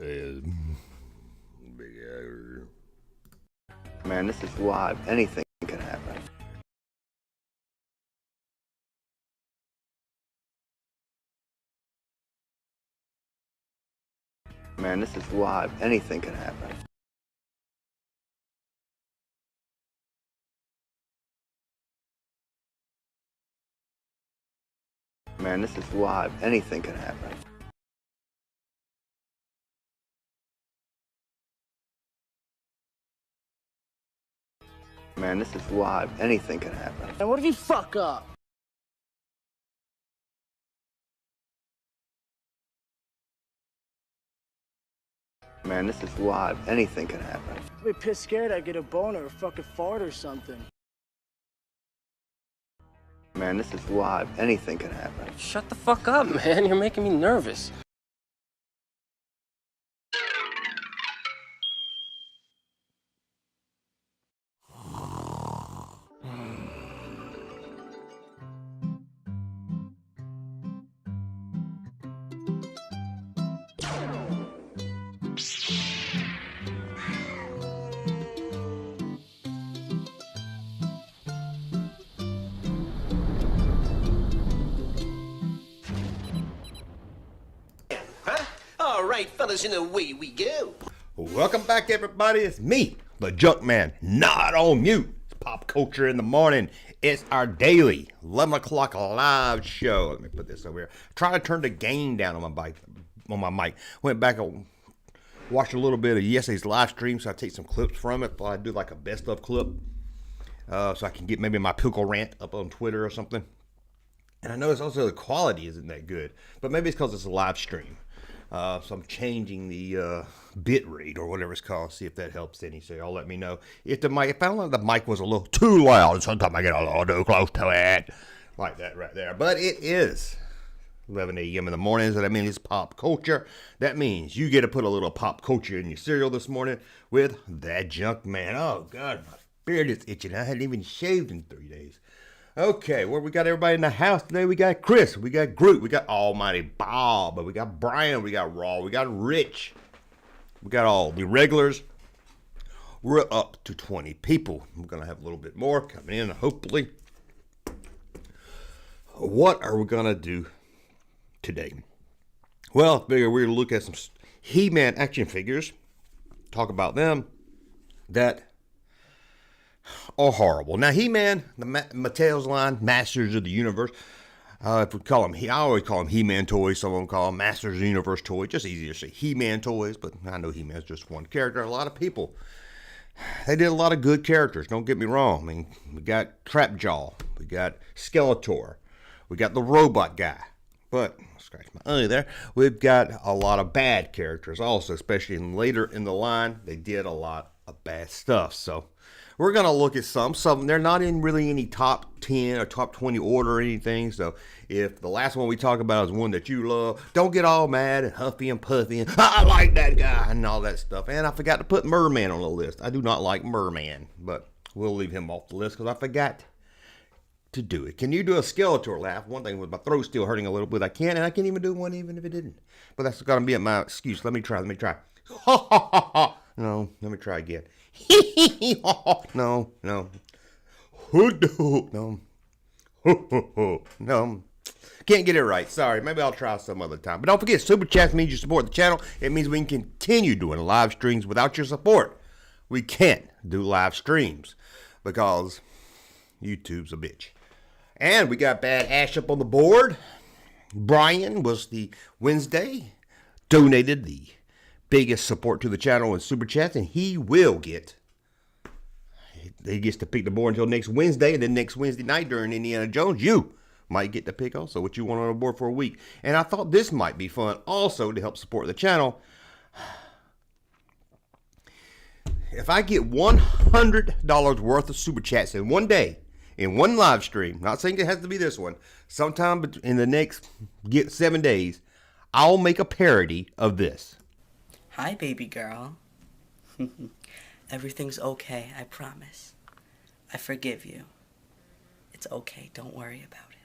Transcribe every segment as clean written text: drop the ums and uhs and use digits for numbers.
is big ass. Man, this is live. Anything can happen. Man, this is live. Anything can happen. Man, this is live. Anything can happen. Man, this is live. Anything can happen. And what if you fuck up? Man, this is live. Anything can happen. I'd be pissed scared I'd get a boner or fucking fart or something. Man, this is live. Anything can happen. Shut the fuck up, man. You're making me nervous. All right, fellas, and away we go. Welcome back, everybody. It's me, the Junk Man, not on mute. It's Pop Culture in the Morning. It's our daily 11 o'clock live show. Let me put this over here. Try to turn the gain down on my mic. Went back and watched a little bit of yesterday's live stream, so I take some clips from it. Thought I'd do like a best of clip, so I can get maybe my pickle rant up on Twitter or something. And I noticed also the quality isn't that good, but maybe it's because it's a live stream. So I'm changing the bit rate or whatever it's called. See if that helps any. So y'all let me know if the mic. If I don't know if the mic was a little too loud. Sometimes I get a little too close to it, like that right there. But it is 11 a.m. in the morning, so that means it's pop culture. That means you get to put a little pop culture in your cereal this morning with that Junk Man. Oh God, my beard is itching. I hadn't even shaved in 3 days. Okay, well, we got everybody in the house today. We got Chris, we got Groot, we got Almighty Bob, we got Brian, we got Raw, we got Rich. We got all the regulars. We're up to 20 people. We're going to have a little bit more coming in, hopefully. What are we going to do today? Well, I figure we're going to look at some He-Man action figures, talk about them, that are horrible. Now, He-Man, the Mattel's line, Masters of the Universe. If we call them, I always call them He-Man toys. Some of them call them Masters of the Universe toys. Just easier to say He-Man toys, but I know He-Man's just one character. A lot of people, they did a lot of good characters. Don't get me wrong. I mean, we got Trapjaw, we got Skeletor, we got the robot guy. But scratch my eye there. We've got a lot of bad characters also, especially later in the line. They did a lot of bad stuff. So we're going to look at some. They're not in really any top 10 or top 20 order or anything. So if the last one we talk about is one that you love, don't get all mad and huffy and puffy and I like that guy and all that stuff. And I forgot to put Merman on the list. I do not like Merman, but we'll leave him off the list because I forgot to do it. Can you do a Skeletor laugh? One thing was my throat's still hurting a little bit. I can't, and I can't even do one even if it didn't. But that's going to be my excuse. Let me try. No, let me try again. No. No. No. Can't get it right. Sorry. Maybe I'll try some other time. But don't forget, Super Chats means you support the channel. It means we can continue doing live streams. Without your support, we can't do live streams because YouTube's a bitch. And we got Bad Ash up on the board. Brian was the Wednesday, donated the biggest support to the channel in Super Chats, and he gets to pick the board until next Wednesday, and then next Wednesday night during Indiana Jones, you might get to pick also what you want on the board for a week. And I thought this might be fun also to help support the channel. If I get $100 worth of Super Chats in one day, in one live stream, not saying it has to be this one, sometime in the next 7 days, I'll make a parody of this. Hi, baby girl. Everything's okay, I promise. I forgive you. It's okay, don't worry about it.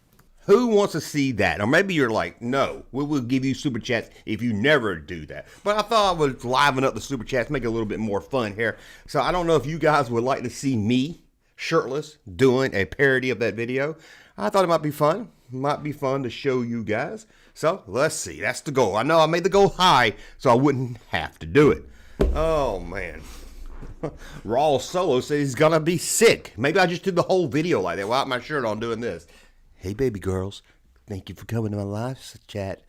Who wants to see that? Or maybe you're like, no, we will give you super chats if you never do that. But I thought I would liven up the super chats, make it a little bit more fun here. So I don't know if you guys would like to see me shirtless doing a parody of that video. I thought it might be fun. Might be fun to show you guys. So let's see. That's the goal. I know I made the goal high so I wouldn't have to do it. Oh, man. Raw Solo says he's gonna be sick. Maybe I just did the whole video like that without my shirt on doing this. Hey, baby girls, thank you for coming to my live chat.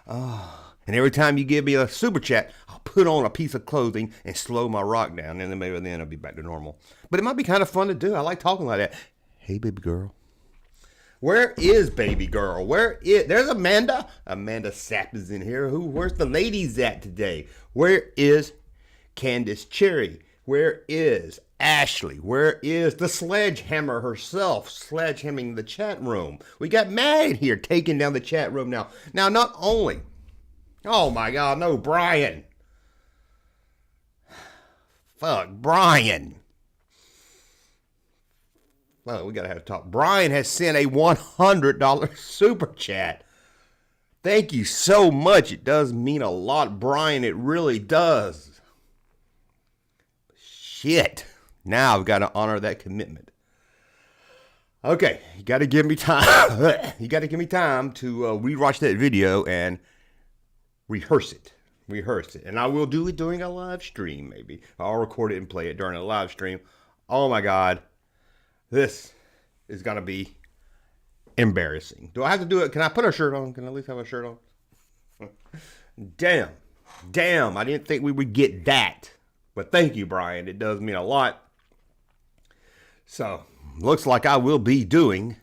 Oh, and every time you give me a super chat, I'll put on a piece of clothing and slow my rock down, and then maybe then I'll be back to normal. But it might be kind of fun to do. I like talking like that. Hey, baby girl. Where is baby girl? There's Amanda. Amanda Sapp is in here. Where's the ladies at today? Where is Candace Cherry? Where is Ashley? Where is the sledgehammer herself, sledgehammering the chat room? We got Matt here taking down the chat room now. Now, not only, oh my God, no, Brian. Fuck, Brian. Well, we gotta have a talk. Brian has sent a $100 super chat. Thank you so much. It does mean a lot, Brian. It really does. Shit. Now I've got to honor that commitment. Okay, you got to give me time. You got to give me time to rewatch that video and rehearse it. And I will do it during a live stream, maybe. I'll record it and play it during a live stream. Oh my God. This is going to be embarrassing. Do I have to do it? Can I put a shirt on? Can I at least have a shirt on? Damn. I didn't think we would get that. But thank you, Brian. It does mean a lot. So, looks like I will be doing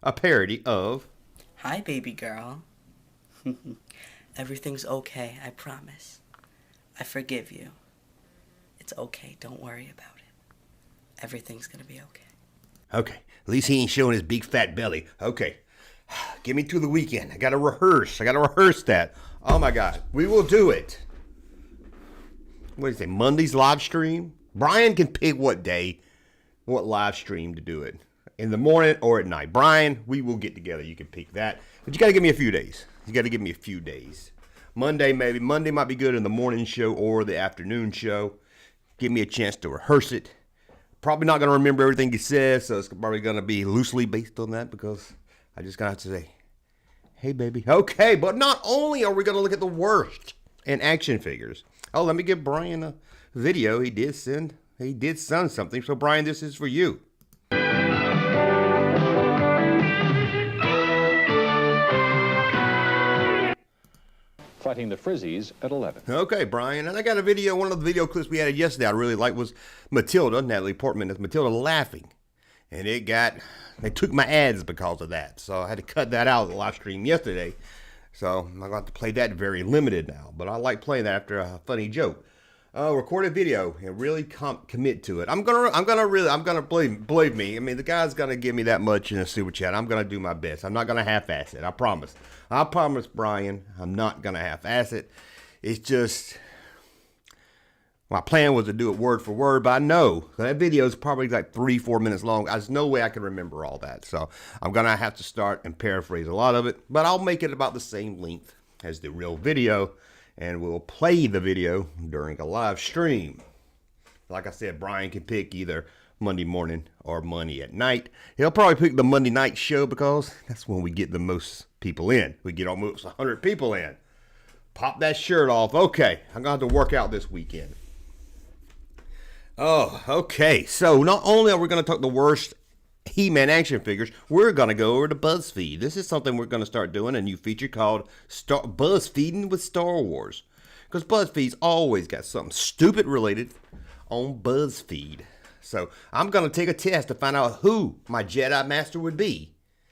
a parody of... Hi, baby girl. Everything's okay, I promise. I forgive you. It's okay, don't worry about it. Everything's gonna be okay. Okay, at least he ain't showing his big fat belly. Okay, get me through the weekend. I gotta rehearse that. Oh my God, we will do it. What do you say, Monday's live stream? Brian can pick what live stream to do it. In the morning or at night. Brian, we will get together. You can pick that. But you got to give me a few days. Monday, maybe. Monday might be good in the morning show or the afternoon show. Give me a chance to rehearse it. Probably not going to remember everything he says, so it's probably going to be loosely based on that because I just got to say, hey, baby. Okay, but not only are we going to look at the worst in action figures. Oh, let me give Brian a video. He did send something. So, Brian, this is for you. Fighting the Frizzies at 11. Okay, Brian. And I got a video. One of the video clips we had yesterday I really liked was Matilda, Natalie Portman as Matilda laughing. And they took my ads because of that. So I had to cut that out of the live stream yesterday. So I'm going to have to play that very limited now. But I like playing that after a funny joke. Record a video and really commit to it. I'm gonna believe me. I mean, the guy's gonna give me that much in a super chat. I'm gonna do my best. I'm not gonna half-ass it. I promise, Brian. I'm not gonna half-ass it. It's just my plan was to do it word for word, but I know that video is probably like 3-4 minutes long. There's no way I can remember all that, so I'm gonna have to start and paraphrase a lot of it. But I'll make it about the same length as the real video. And we'll play the video during a live stream. Like I said, Brian can pick either Monday morning or Monday at night. He'll probably pick the Monday night show because that's when we get the most people in. We get almost 100 people in. Pop that shirt off. Okay, I'm going to have to work out this weekend. Oh, okay. So not only are we going to talk the worst He-Man action figures, we're going to go over to BuzzFeed. This is something we're going to start doing, a new feature called BuzzFeeding with Star Wars. Because BuzzFeed's always got something stupid related on BuzzFeed. So I'm going to take a test to find out who my Jedi Master would be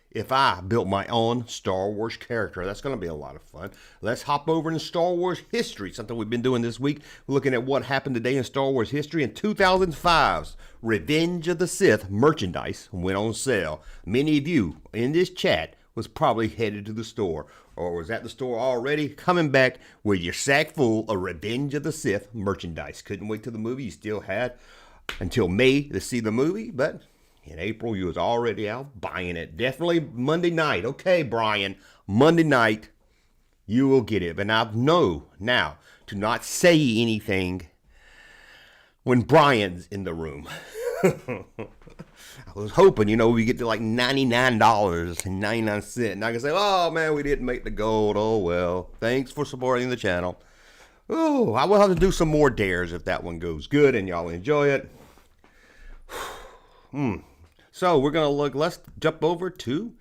if I built my own Star Wars character. That's going to be a lot of fun. Let's hop over into Star Wars history, something we've been doing this week, looking at what happened today in Star Wars history. In 2005's Revenge of the Sith merchandise went on sale. Many of you in this chat was probably headed to the store or was at the store already, coming back with your sack full of Revenge of the Sith merchandise. Couldn't wait till the movie. You still had until May to see the movie, but In April, you was already out buying it. Definitely Monday night. Okay, Brian, Monday night, you will get it. But now, to not say anything when Brian's in the room. I was hoping, we get to like $99.99. And I can say, oh, man, we didn't make the gold. Oh, well, thanks for supporting the channel. Oh, I will have to do some more dares if that one goes good and y'all enjoy it. So we're going to let's jump over to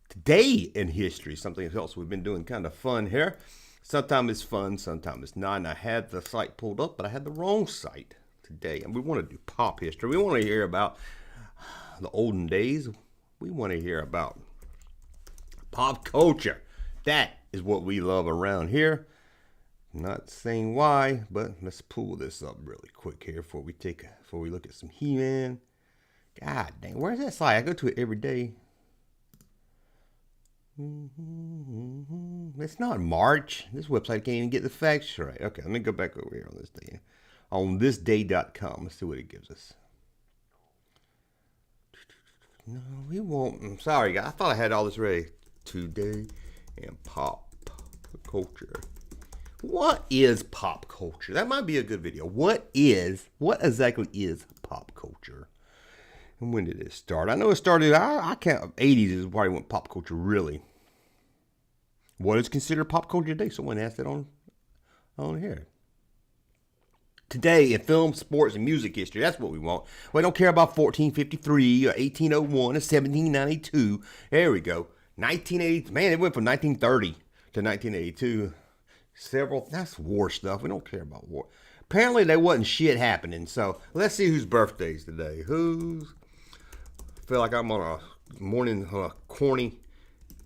today in history. Something else we've been doing kind of fun here. Sometimes it's fun, sometimes it's not. And I had the site pulled up, but I had the wrong site today. And we want to do pop history. We want to hear about the olden days. We want to hear about pop culture. That is what we love around here. Not saying why, but let's pull this up really quick here before we look at some He-Man. God dang, where's that site? I go to it every day. It's not March. This website can't even get the facts right. Okay, let me go back over here on this day. On thisday.com. Let's see what it gives us. No, we won't. I'm sorry, guys. I thought I had all this ready. Today and pop culture. What is pop culture? That might be a good video. What exactly is pop culture? And when did it start? I know it started, I can't, 80s is probably when pop culture really. What is considered pop culture today? Someone asked it on here. Today in film, sports, and music history, that's what we want. We don't care about 1453 or 1801 or 1792. There we go. 1980, man, it went from 1930 to 1982. That's war stuff. We don't care about war. Apparently there wasn't shit happening. So let's see whose birthday's today. I feel like I'm on a morning corny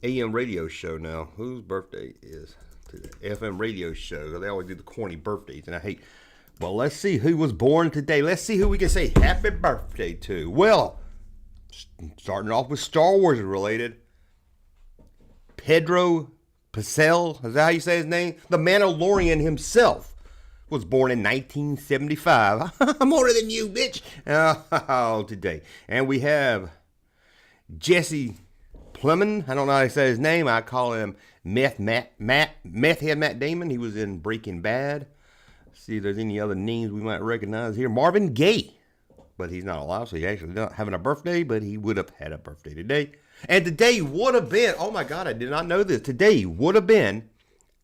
AM radio show now. Whose birthday is today? FM radio show. They always do the corny birthdays, and I hate. Well, let's see who was born today. Let's see who we can say happy birthday to. Well, starting off with Star Wars related. Pedro Pascal, is that how you say his name? The Mandalorian himself was born in 1975. I'm older than you, bitch. Oh, today. And we have Jesse Plemons. I don't know how to say his name. I call him Meth Head Matt Damon. He was in Breaking Bad. See if there's any other names we might recognize here. Marvin Gaye. But he's not alive, so he actually not having a birthday, but he would have had a birthday today. And today would have been, oh my God, I did not know this. Today would have been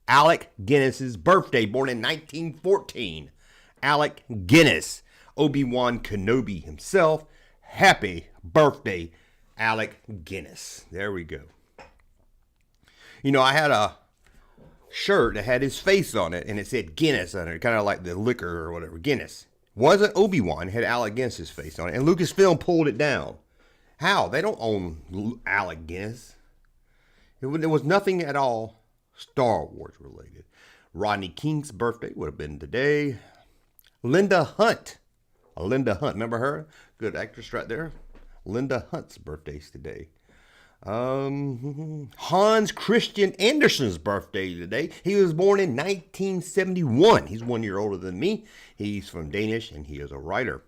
Alec Guinness's birthday, born in 1914. Alec Guinness, Obi-Wan Kenobi himself. Happy birthday, Alec Guinness. There we go. I had a shirt that had his face on it, and it said Guinness on it, kind of like the liquor or whatever, Guinness. Wasn't Obi-Wan, it had Alec Guinness's face on it, and Lucasfilm pulled it down. How? They don't own Alec Guinness. There was nothing at all Star Wars related. Rodney King's birthday would have been today. Linda Hunt. Remember her? Good actress right there. Linda Hunt's birthday's today. Hans Christian Andersen's birthday today. He was born in 1971. He's 1 year older than me. He's from Danish, and he is a writer.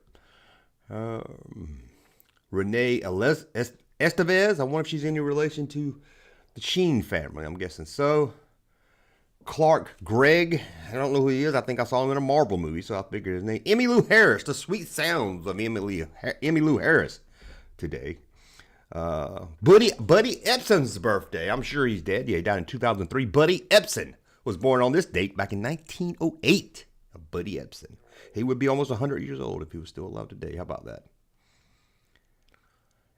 Renee Estevez. I wonder if she's any relation to the Sheen family. I'm guessing so. Clark Gregg. I don't know who he is. I think I saw him in a Marvel movie, so I figured his name. Emmylou Harris. The sweet sounds of Emmylou Harris today. Buddy Ebsen's birthday. I'm sure he's dead. Yeah, he died in 2003. Buddy Ebsen was born on this date back in 1908. Buddy Ebsen. He would be almost 100 years old if he was still alive today. How about that?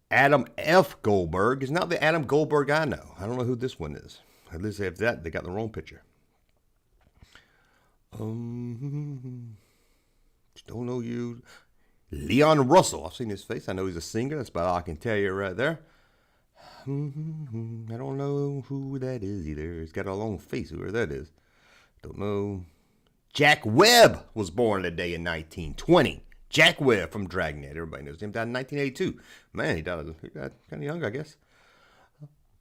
Adam F. Goldberg is not the Adam Goldberg I know. I don't know who this one is. At least if that, they got the wrong picture. Don't know you. Leon Russell. I've seen his face. I know he's a singer. That's about all I can tell you right there. I don't know who that is either. He's got a long face. Whoever that is. Don't know. Jack Webb was born today in 1920. Jack Webb from Dragnet. Everybody knows him. Died in 1982. Man, he died kind of young, I guess.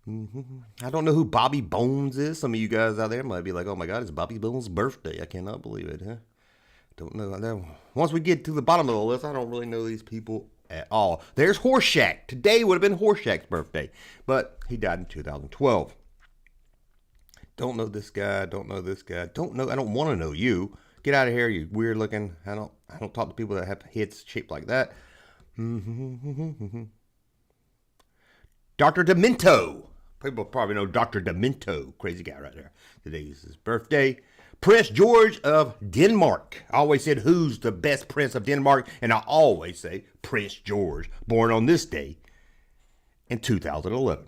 I don't know who Bobby Bones is. Some of you guys out there might be like, oh my God, it's Bobby Bones' birthday. I cannot believe it, huh? Don't know. Once we get to the bottom of the list, I don't really know these people at all. There's Horseshack. Today would have been Horseshack's birthday, but he died in 2012. Don't know this guy. Don't know this guy. Don't know. I don't want to know you. Get out of here, you weird looking. I don't talk to people that have heads shaped like that. Dr. Demento. People probably know Dr. Demento. Crazy guy right there. Today is his birthday. Prince George of Denmark. I always said, who's the best prince of Denmark? And I always say Prince George, born on this day in 2011.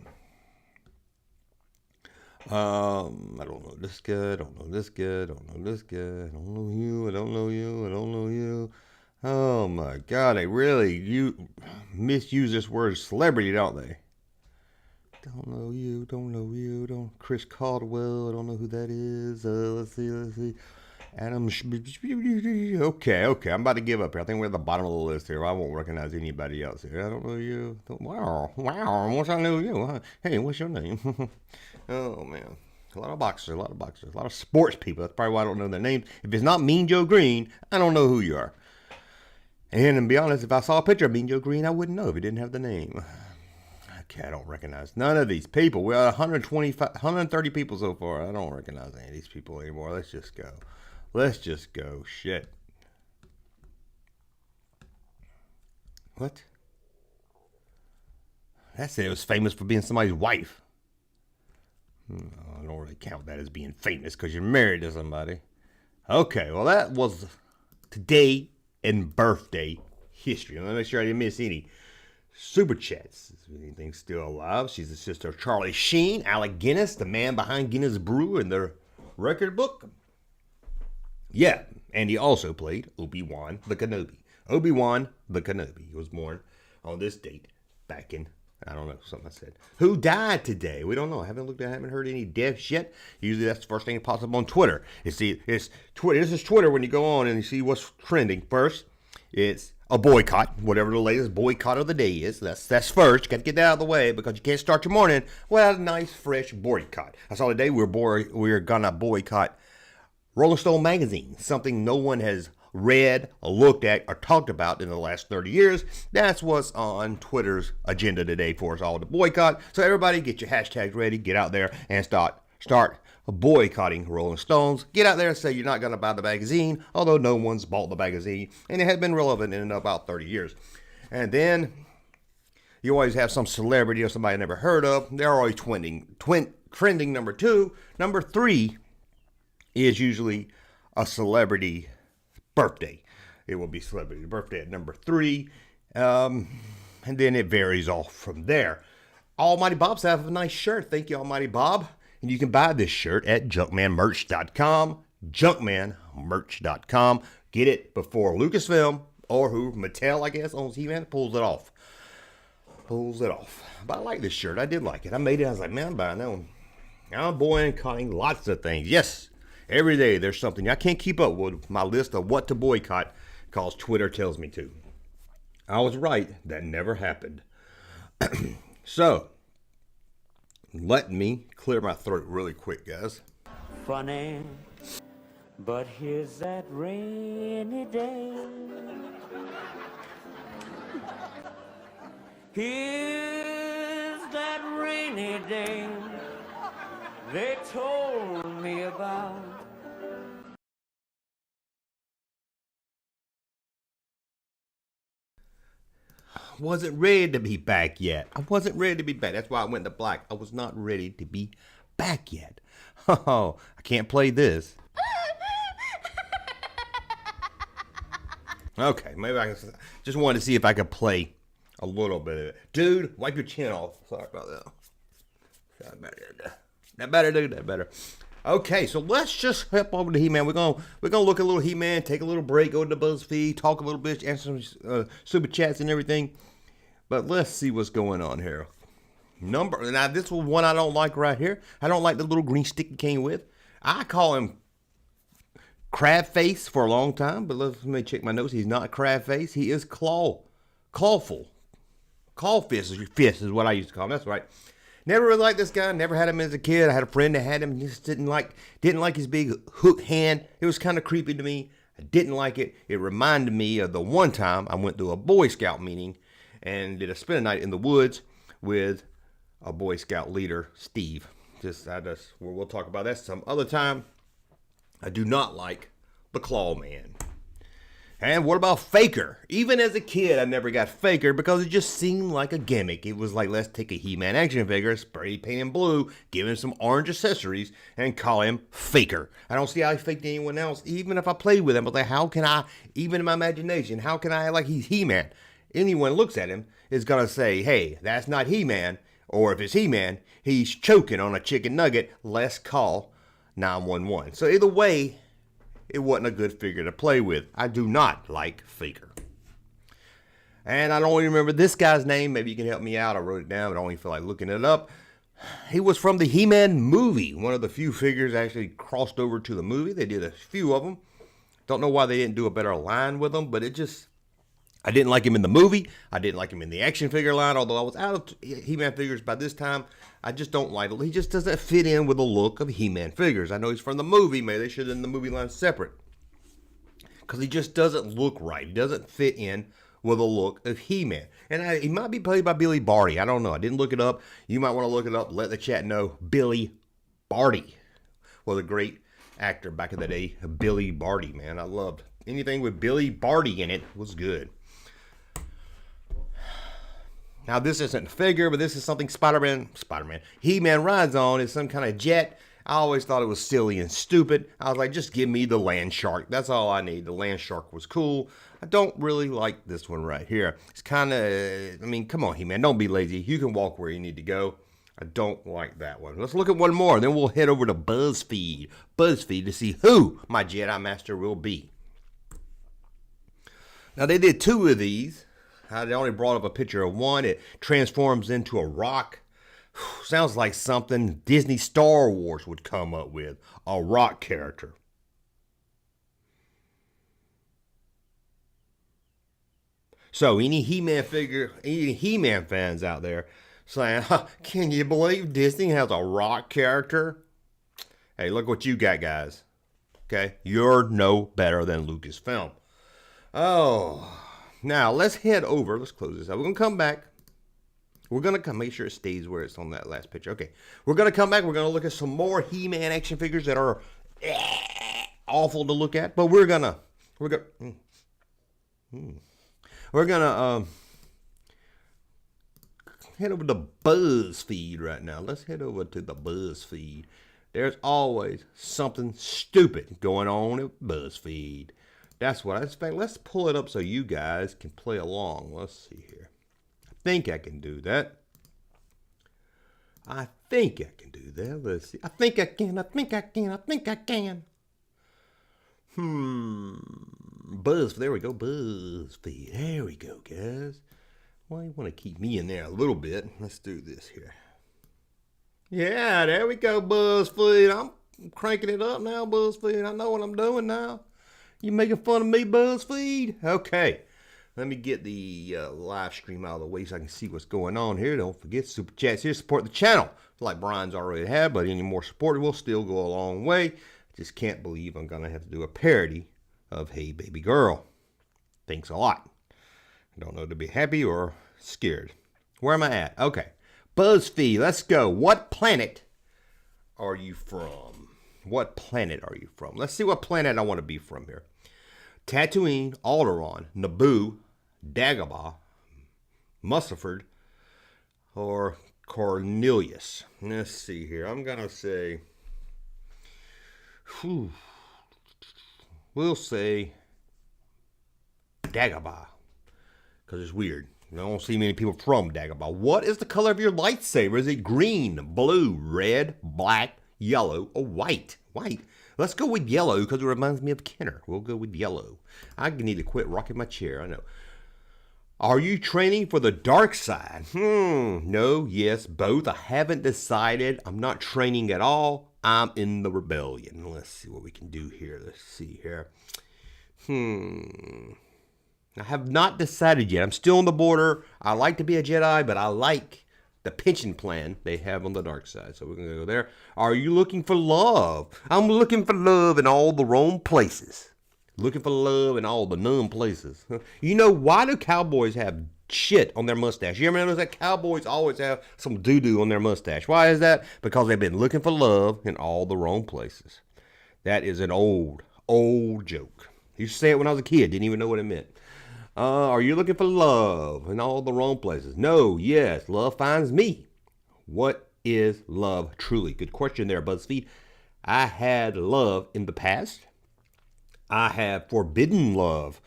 I don't know this guy. I don't know this guy. I don't know this guy. I don't know you. I don't know you. I don't know you. Oh my God, they really misuse this word celebrity, don't they? Don't know you, don't know you, don't Chris Caldwell, I don't know who that is. Let's see. Adam okay, I'm about to give up here. I think we're at the bottom of the list here. I won't recognize anybody else here. I don't know you. Wow, once I know you. Huh? Hey, what's your name? Oh man. A lot of boxers, a lot of sports people. That's probably why I don't know their names. If it's not Mean Joe Green, I don't know who you are. And to be honest, if I saw a picture of Mean Joe Green, I wouldn't know if he didn't have the name. Okay, I don't recognize none of these people. We're at 130 people so far. I don't recognize any of these people anymore. Let's just go. Shit. What? That said it was famous for being somebody's wife. I don't really count that as being famous because you're married to somebody. Okay, well that was today and birthday history. Let me make sure I didn't miss any super chats. Is anything still alive? She's the sister of Charlie Sheen, Alec Guinness, the man behind Guinness Brew and their record book. Yeah, and he also played Obi-Wan the Kenobi. Obi-Wan the Kenobi. He was born on this date back in, I don't know, something I said. Who died today? We don't know. I haven't heard any deaths yet. Usually that's the first thing that pops up on Twitter. It's Twitter. This is Twitter when you go on and you see what's trending. First, it's a boycott, whatever the latest boycott of the day is. That's first. You got to get that out of the way because you can't start your morning without a nice, fresh boycott. I saw today we're going to boycott Rolling Stone magazine, something no one has read, or looked at, or talked about in the last 30 years. That's what's on Twitter's agenda today for us all to boycott. So everybody get your hashtags ready, get out there and start boycotting Rolling Stones. Get out there and say you're not going to buy the magazine, although no one's bought the magazine, and it has been relevant in about 30 years. And then you always have some celebrity or somebody I never heard of. They're always trending number 2. Number 3 is usually a celebrity birthday. It will be celebrity birthday at number 3. And then it varies off from there. Almighty Bob's have a nice shirt. Thank you, Almighty Bob. And you can buy this shirt at junkmanmerch.com. Junkmanmerch.com. Get it before Lucasfilm or Mattel, I guess, owns He-Man, pulls it off. But I like this shirt. I did like it. I made it. I was like, man, I'm buying that one. I'm boycotting lots of things. Yes, every day there's something. I can't keep up with my list of what to boycott because Twitter tells me to. I was right. That never happened. So, let me clear my throat really quick, guys. Funny, but here's that rainy day. Here's that rainy day they told me about. Wasn't ready to be back yet. I wasn't ready to be back. That's why I went to black. I was not ready to be back yet. Oh, I can't play this. Okay, maybe I can. Just wanted to see if I could play a little bit of it. Dude, wipe your chin off. Sorry about that. That better, dude. That better. Okay, so let's just hop over to He-Man. We're gonna look at a little He-Man, take a little break, go to the BuzzFeed, talk a little bit, answer some super chats and everything. But let's see what's going on here. Now this was one I don't like right here. I don't like the little green stick he came with. I call him Crab Face for a long time, but let me check my notes. He's not Crab Face. He is Clawful. Claw Fist is what I used to call him. That's right. Never really liked this guy. Never had him as a kid. I had a friend that had him. He just didn't like his big hook hand. It was kind of creepy to me. I didn't like it. It reminded me of the one time I went to a Boy Scout meeting and did a spend a night in the woods with a Boy Scout leader, Steve. We'll talk about that some other time. I do not like the Claw Man. And what about Faker? Even as a kid, I never got Faker because it just seemed like a gimmick. It was like, let's take a He-Man action figure, spray paint him blue, give him some orange accessories, and call him Faker. I don't see how he faked anyone else, even if I played with him. But like, how can I, even in my imagination, how can I act like he's He-Man? Anyone looks at him is going to say, hey, that's not He-Man. Or if it's He-Man, he's choking on a chicken nugget. Let's call 911. So either way, it wasn't a good figure to play with. I do not like Faker. And I don't even remember this guy's name. Maybe you can help me out. I wrote it down, but I don't even feel like looking it up. He was from the He-Man movie. One of the few figures actually crossed over to the movie. They did a few of them. Don't know why they didn't do a better line with them, but I didn't like him in the movie. I didn't like him in the action figure line, although I was out of He-Man figures by this time. I just don't like it. He just doesn't fit in with the look of He-Man figures. I know he's from the movie. Maybe they should have done the movie line separate. Because he just doesn't look right. He doesn't fit in with the look of He-Man. And he might be played by Billy Barty. I don't know. I didn't look it up. You might want to look it up. Let the chat know. Billy Barty was a great actor back in the day. Billy Barty, man. I loved anything with Billy Barty in it was good. Now, this isn't a figure, but this is something Spider-Man, He-Man rides on. It's some kind of jet. I always thought it was silly and stupid. I was like, just give me the land shark. That's all I need. The land shark was cool. I don't really like this one right here. It's kind of, come on, He-Man. Don't be lazy. You can walk where you need to go. I don't like that one. Let's look at one more. Then we'll head over to BuzzFeed. BuzzFeed to see who my Jedi Master will be. Now, they did 2 of these. I only brought up a picture of one. It transforms into a rock. Sounds like something Disney Star Wars would come up with. A rock character. So any He-Man fans out there saying, can you believe Disney has a rock character? Hey, look what you got, guys. Okay, you're no better than Lucasfilm. Oh. Now, let's head over. Let's close this out. We're going to come back. We're going to come. Make sure it stays where it's on that last picture. Okay. We're going to come back. We're going to look at some more He-Man action figures that are awful to look at. But we're going to head over to BuzzFeed right now. Let's head over to the BuzzFeed. There's always something stupid going on at BuzzFeed. That's what I expect. Let's pull it up so you guys can play along. Let's see here. I think I can do that. Let's see. I think I can. There we go. BuzzFeed. There we go, guys. Well, you want to keep me in there a little bit. Let's do this here. Yeah, there we go, BuzzFeed. I'm cranking it up now, BuzzFeed. I know what I'm doing now. You making fun of me, BuzzFeed? Okay. Let me get the live stream out of the way so I can see what's going on here. Don't forget, super chats here. Support the channel. Like Brian's already had, but any more support will still go a long way. I just can't believe I'm going to have to do a parody of Hey Baby Girl. Thanks a lot. I don't know to be happy or scared. Where am I at? Okay. BuzzFeed, let's go. What planet are you from? What planet are you from? Let's see what planet I want to be from here. Tatooine, Alderaan, Naboo, Dagobah, Mustafar, or Cornelius. Let's see here. I'm going to say, we'll say Dagobah, because it's weird. I don't see many people from Dagobah. What is the color of your lightsaber? Is it green, blue, red, black, yellow, or white? White. Let's go with yellow because it reminds me of Kenner. We'll go with yellow. I need to quit rocking my chair. I know. Are you training for the dark side? No, yes, both. I haven't decided. I'm not training at all. I'm in the rebellion. Let's see what we can do here. Let's see here. I have not decided yet. I'm still on the border. I like to be a Jedi, but I like the pension plan they have on the dark side. So we're going to go there. Are you looking for love? I'm looking for love in all the wrong places. Looking for love in all the numb places. You know, why do cowboys have shit on their mustache. You ever notice that cowboys always have some doo-doo on their mustache? Why is that? Because they've been looking for love in all the wrong places. That is an old joke. I used to say it when I was a kid. Didn't even know what it meant. Are you looking for love in all the wrong places? No, yes, love finds me. What is love truly? Good question there, BuzzFeed. I had love in the past. I have forbidden love.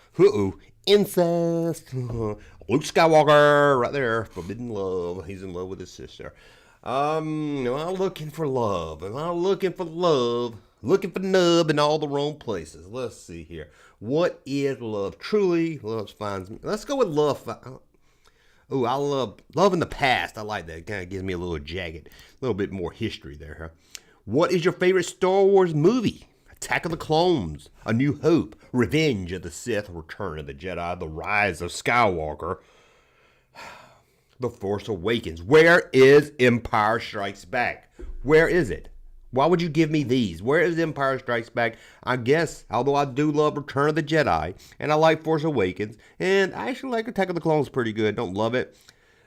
Incest. Luke Skywalker, right there. Forbidden love. He's in love with his sister. Am I looking for love? Am I looking for love? Looking for nub in all the wrong places. Let's see here. What is love truly? Love finds me. Let's go with love. Oh, I love in the past. I like that. It kind of gives me a little jagged, a little bit more history there, huh? What is your favorite Star Wars movie? Attack of the Clones, A New Hope, Revenge of the Sith, Return of the Jedi, The Rise of Skywalker, The Force Awakens. Where is Empire Strikes Back? Where is it? Why would you give me these? Where is Empire Strikes Back? I guess, although I do love Return of the Jedi, and I like Force Awakens, and I actually like Attack of the Clones pretty good. Don't love it.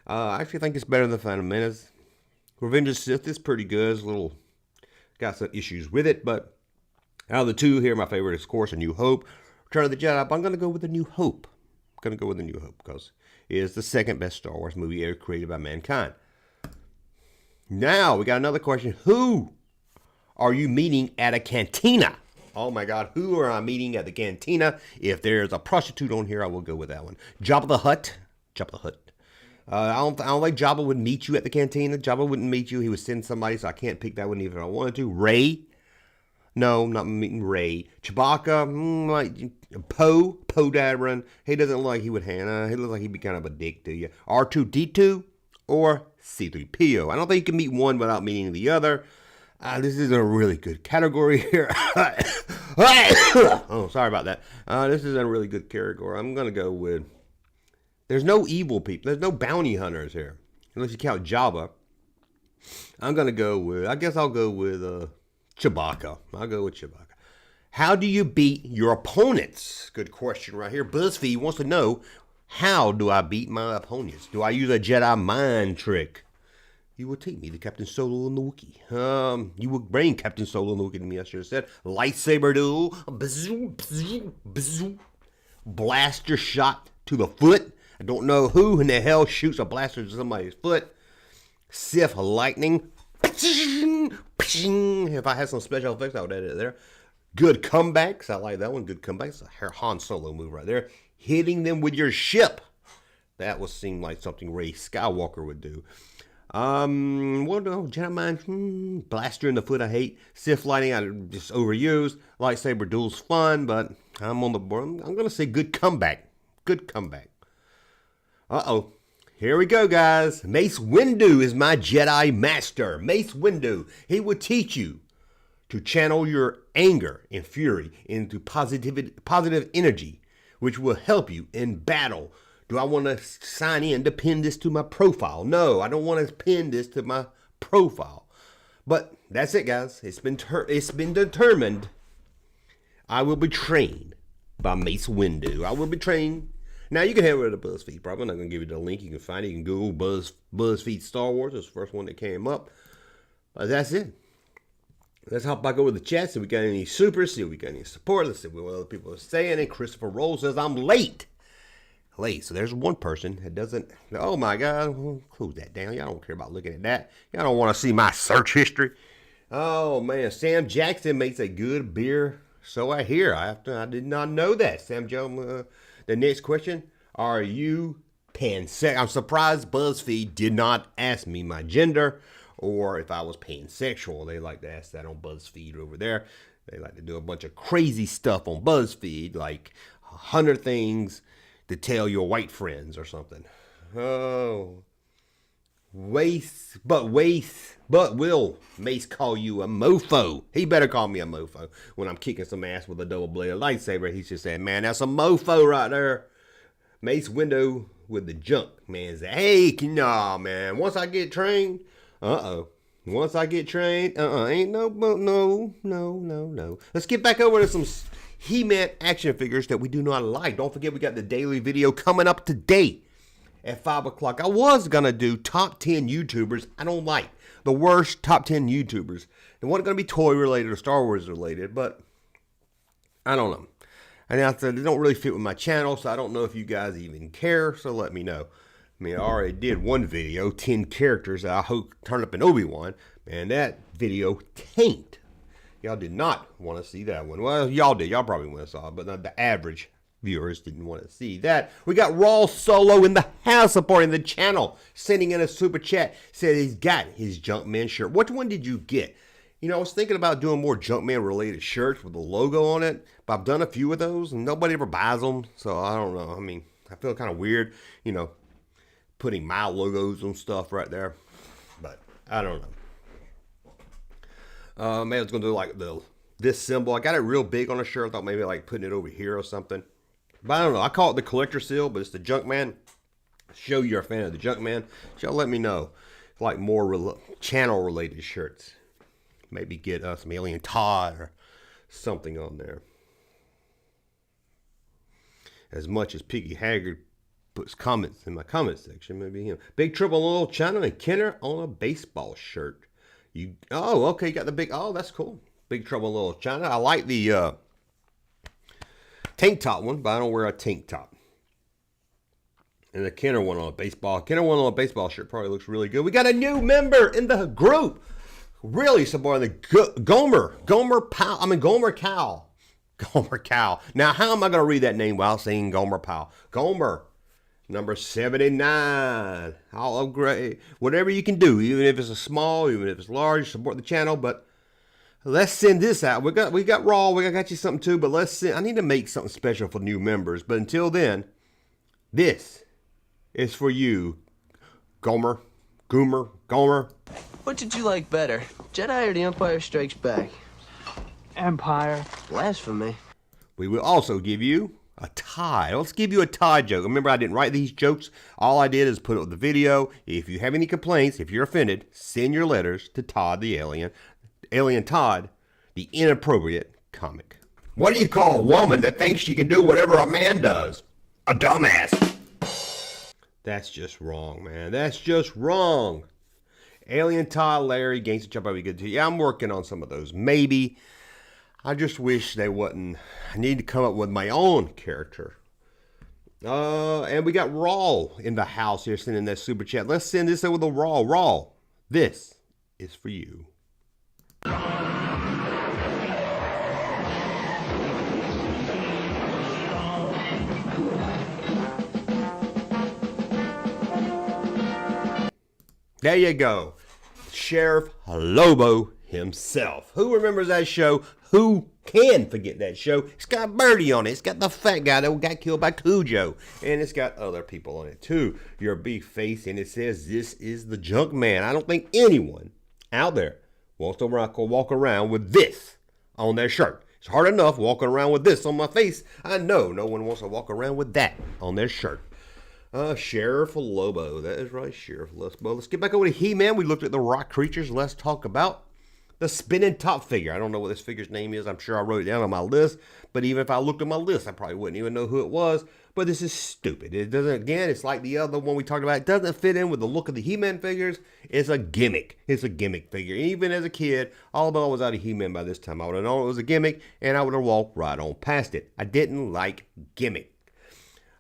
I actually think it's better than Phantom Menace. Revenge of the Sith is pretty good. It's a little, got some issues with it, but out of the two here, my favorite is, of course, A New Hope. Return of the Jedi, but I'm going to go with A New Hope. I'm going to go with A New Hope because it is the second best Star Wars movie ever created by mankind. Now, we got another question. Who are you meeting at a cantina? Oh my God, who are I meeting at the cantina? If there's a prostitute on here, I will go with that one. Jabba the Hutt. Jabba the Hutt. I don't think Jabba would meet you at the cantina. Jabba wouldn't meet you. He would send somebody, so I can't pick that one even if I wanted to. Ray. No, I'm not meeting Ray. Chewbacca. Like Poe Dameron. He doesn't look like he would hang. He looks like he'd be kind of a dick to you. R2-D2 or C-3PO. I don't think you can meet one without meeting the other. This is a really good category here. Oh, sorry about that. This is a really good category. I'm going to go with... There's no evil people. There's no bounty hunters here. Unless you count Jabba. I'm going to go with... I guess I'll go with Chewbacca. I'll go with Chewbacca. How do you beat your opponents? Good question right here. BuzzFeed wants to know, how do I beat my opponents? Do I use a Jedi mind trick? You will take me to Captain Solo and the Wookiee. You will bring Captain Solo and the Wookiee to me, I should have said. Lightsaber duel. Bzoo, bzoo, bzoo. Blaster shot to the foot. I don't know who in the hell shoots a blaster to somebody's foot. Sith lightning. If I had some special effects, I would edit it there. Good comebacks. I like that one. Good comebacks. A Han Solo move right there. Hitting them with your ship. That would seem like something Rey Skywalker would do. What do Jedi mind? Blaster in the foot, I hate. Sith lighting, I just overused. Lightsaber duel's fun, but I'm on the board. I'm gonna say good comeback. Good comeback. Uh-oh. Here we go, guys. Mace Windu is my Jedi master. Mace Windu. He will teach you to channel your anger and fury into positive energy, which will help you in battle. Do I want to sign in to pin this to my profile? No, I don't want to pin this to my profile. But that's it, guys. It's been determined. I will be trained by Mace Windu. I will be trained. Now, you can head over to BuzzFeed. Probably not going to give you the link. You can find it. You can Google BuzzFeed Star Wars. It's the first one that came up. That's it. Let's hop back over the chat. See if we got any supers. See if we got any support. Let's see what other people are saying. And Christopher Roll says, I'm late. So there's one person that doesn't... Oh, my God. Close that down. Y'all don't care about looking at that. Y'all don't want to see my search history. Oh, man. Sam Jackson makes a good beer. So I hear. I did not know that. Sam Joe... The next question, are you pansexual? I'm surprised BuzzFeed did not ask me my gender or if I was pansexual. They like to ask that on BuzzFeed over there. They like to do a bunch of crazy stuff on BuzzFeed, like 100 things to tell your white friends or something. Oh. But will Mace call you a mofo? He better call me a mofo when I'm kicking some ass with a double-bladed lightsaber. He's just saying, man, that's a mofo right there. Mace Windu with the junk, man. Say, hey, nah, man. Once I get trained, Once I get trained, ain't no. Let's get back over to some He-Man action figures that we do not like. Don't forget, we got the daily video coming up today at 5 o'clock. I was going to do top 10 YouTubers I don't like. The worst top 10 YouTubers. It wasn't going to be toy related or Star Wars related, but I don't know. And I said, they don't really fit with my channel, so I don't know if you guys even care, so let me know. I mean, I already did one video, 10 characters that I hope turn up in Obi-Wan, and that video tanked. Y'all did not want to see that one. Well, y'all did. Y'all probably want to saw it, but the average viewers didn't want to see that. We got Raw Solo in the house supporting the channel, sending in a super chat, said he's got his Junkman shirt. Which one did you get? You know, I was thinking about doing more Junkman related shirts with the logo on it, but I've done a few of those and nobody ever buys them, so I don't know. I mean, I feel kind of weird, you know, putting my logos on stuff right there, but I don't know. Maybe I was gonna do like this symbol. I got it real big on the shirt. I thought maybe like putting it over here or something, but I don't know. I call it the collector seal, but it's the Junkman. Show you're a fan of the Junkman. Y'all let me know. It's like more channel related shirts. Maybe get some Alien Todd or something on there. As much as Piggy Haggard puts comments in my comment section, maybe him. Big Trouble in Little China and Kenner on a baseball shirt. Oh, okay, you got the big, oh, that's cool. Big Trouble in Little China. I like the tank top one, but I don't wear a tank top. And the Kenner one on a baseball shirt probably looks really good. We got a new member in the group. Really supporting the Gomer Cow. Gomer Cow. Now, how am I going to read that name while saying Gomer Powell? Gomer, number 79. I'll upgrade. Whatever you can do, even if it's a small, even if it's large, support the channel. But let's send this out. We got Raw. We got you something too. But let's send. I need to make something special for new members. But until then, this is for you, Gomer. What did you like better, Jedi or The Empire Strikes Back? Empire. Blasphemy. We will also give you a tie. Let's give you a tie joke. Remember, I didn't write these jokes. All I did is put it with the video. If you have any complaints, if you're offended, send your letters to Todd the Alien. Alien Todd, the inappropriate comic. What do you call a woman that thinks she can do whatever a man does? A dumbass. That's just wrong, man. That's just wrong. Alien Todd, Larry, Gangsta Chop, probably good too. Yeah, I'm working on some of those. Maybe. I just wish they wasn't. I need to come up with my own character. And we got Raw in the house here sending that super chat. Let's send this over to Raw. Raw, this is for you. There you go. Sheriff Lobo himself. Who remembers that show? Who can forget that show? It's got Birdie on it. It's got the fat guy that got killed by Cujo. And it's got other people on it too. Your big face. And it says, this is the Junk Man. I don't think anyone out there wants to walk around with this on their shirt. It's hard enough walking around with this on my face. I know no one wants to walk around with that on their shirt. Sheriff Lobo. That is right, Sheriff Lobo. Let's get back over to He-Man. We looked at the rock creatures. Let's talk about the spinning top figure. I don't know what this figure's name is. I'm sure I wrote it down on my list. But even if I looked at my list, I probably wouldn't even know who it was. But this is stupid. It doesn't, again, it's like the other one we talked about. It doesn't fit in with the look of the He-Man figures. It's a gimmick. It's a gimmick figure. Even as a kid, although I was out of He-Man by this time, I would have known it was a gimmick, and I would have walked right on past it. I didn't like gimmick.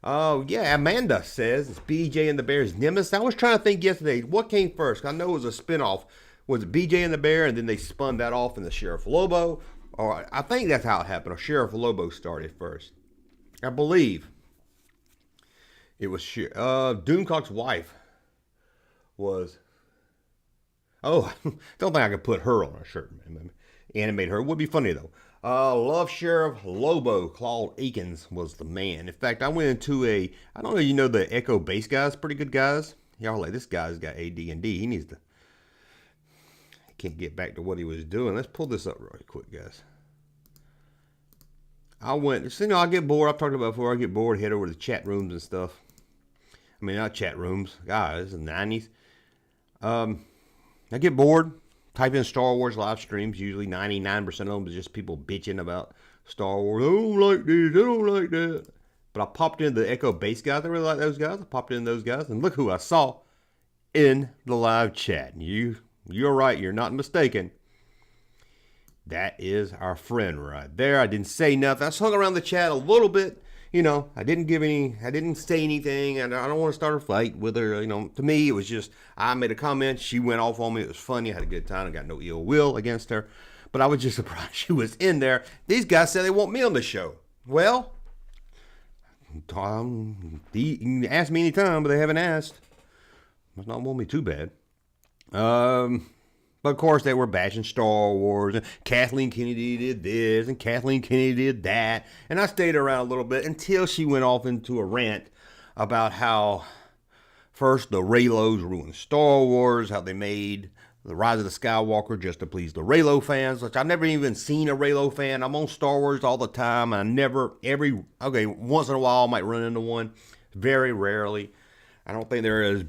Oh, yeah, Amanda says it's BJ and the Bear's Nemesis. I was trying to think yesterday, what came first? I know it was a spinoff. Was it BJ and the Bear, and then they spun that off in the Sheriff Lobo? Or I think that's how it happened. Or Sheriff Lobo started first. I believe it was Doomcock's wife was... Oh, don't think I could put her on a shirt, man. Animate her. It would be funny, though. Love Sheriff Lobo, Claude Akins was the man. In fact, I went into I don't know, you know the Echo bass guys, pretty good guys. Y'all like, this guy's got AD&D. He needs to, can't get back to what he was doing. Let's pull this up real quick, guys. I went, you know, I get bored. I've talked about it before. I get bored, head over to chat rooms and stuff. I mean, not chat rooms. Guys, in the 90s. I get bored. Type in Star Wars live streams. Usually 99% of them is just people bitching about Star Wars. I don't like this. I don't like that. But I popped into the Echo Base guys. I really like those guys. I popped in those guys, and look who I saw in the live chat. You're right. You're not mistaken. That is our friend right there. I didn't say nothing. I just hung around the chat a little bit. You know, I didn't say anything, and I don't want to start a fight with her. You know, to me, it was just, I made a comment. She went off on me. It was funny. I had a good time. I got no ill will against her. But I was just surprised she was in there. These guys said they want me on the show. Well, you can ask me anytime, but they haven't asked. Must not want me too bad. But of course, they were bashing Star Wars, and Kathleen Kennedy did this, and Kathleen Kennedy did that. And I stayed around a little bit until she went off into a rant about how, first, the Reylos ruined Star Wars, how they made The Rise of the Skywalker just to please the Reylo fans, which I've never even seen a Reylo fan. I'm on Star Wars all the time, and once in a while I might run into one. Very rarely. I don't think there is.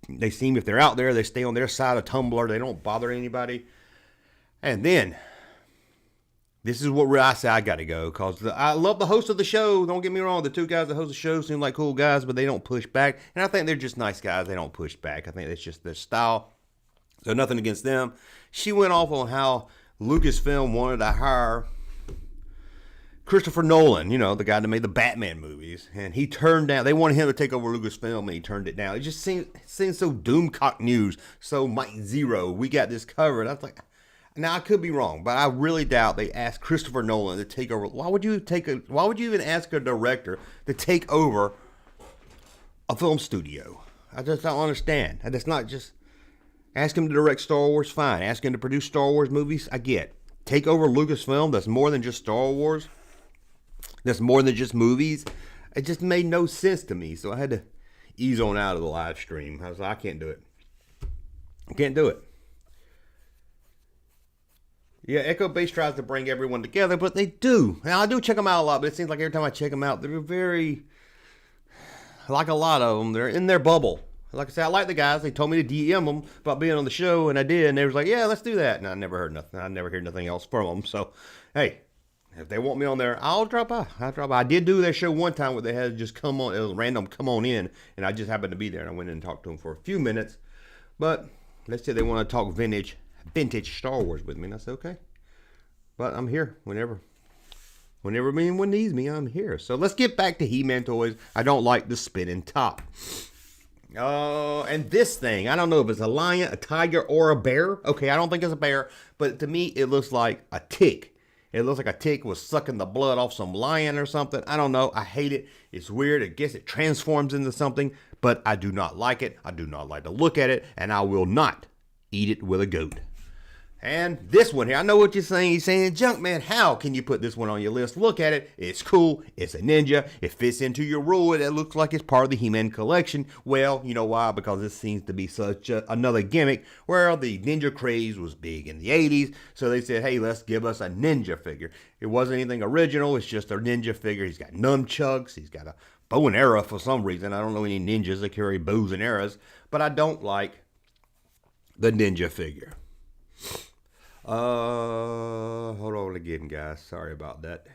They seem, if they're out there, they stay on their side of Tumblr. They don't bother anybody. And then, this is where I say I got to go, because I love the host of the show. Don't get me wrong. The two guys that host the show seem like cool guys, but they don't push back. And I think they're just nice guys. They don't push back. I think that's just their style. So nothing against them. She went off on how Lucasfilm wanted to hire Christopher Nolan, you know, the guy that made the Batman movies, and he turned down. They wanted him to take over Lucasfilm, and he turned it down. It just seems so doomcock news, so Mike Zero. We got this covered. I was like, now I could be wrong, but I really doubt they asked Christopher Nolan to take over. Why would you even ask a director to take over a film studio? I just don't understand. That's not just ask him to direct Star Wars. Fine, ask him to produce Star Wars movies. I get. Take over Lucasfilm. That's more than just Star Wars. That's more than just movies. It just made no sense to me. So I had to ease on out of the live stream. I was like, I can't do it. I can't do it. Yeah, Echo Base tries to bring everyone together, but they do. Now, I do check them out a lot, but it seems like every time I check them out, they're very, like a lot of them, they're in their bubble. Like I said, I like the guys. They told me to DM them about being on the show, and I did. And they was like, yeah, let's do that. And I never heard nothing. I never heard nothing else from them. So, hey. If they want me on there, I'll drop by. I did do their show one time where they had just come on. It was random, come on in. And I just happened to be there. And I went in and talked to them for a few minutes. But let's say they want to talk vintage Star Wars with me. And I said, okay. But I'm here whenever anyone needs me, I'm here. So let's get back to He-Man toys. I don't like the spinning top. And this thing, I don't know if it's a lion, a tiger, or a bear. Okay, I don't think it's a bear. But to me, it looks like a tick. It looks like a tick was sucking the blood off some lion or something. I don't know. I hate it. It's weird. I guess it transforms into something, but I do not like it. I do not like to look at it, and I will not eat it with a goat. And this one here, I know what you're saying. You're saying, Junkman, how can you put this one on your list? Look at it. It's cool. It's a ninja. It fits into your rule. It looks like it's part of the He-Man collection. Well, you know why? Because this seems to be such another gimmick where the ninja craze was big in the 80s. So they said, hey, let's give us a ninja figure. It wasn't anything original. It's just a ninja figure. He's got nunchucks. He's got a bow and arrow for some reason. I don't know any ninjas that carry bows and arrows. But I don't like the ninja figure. Hold on again, guys. Sorry about that.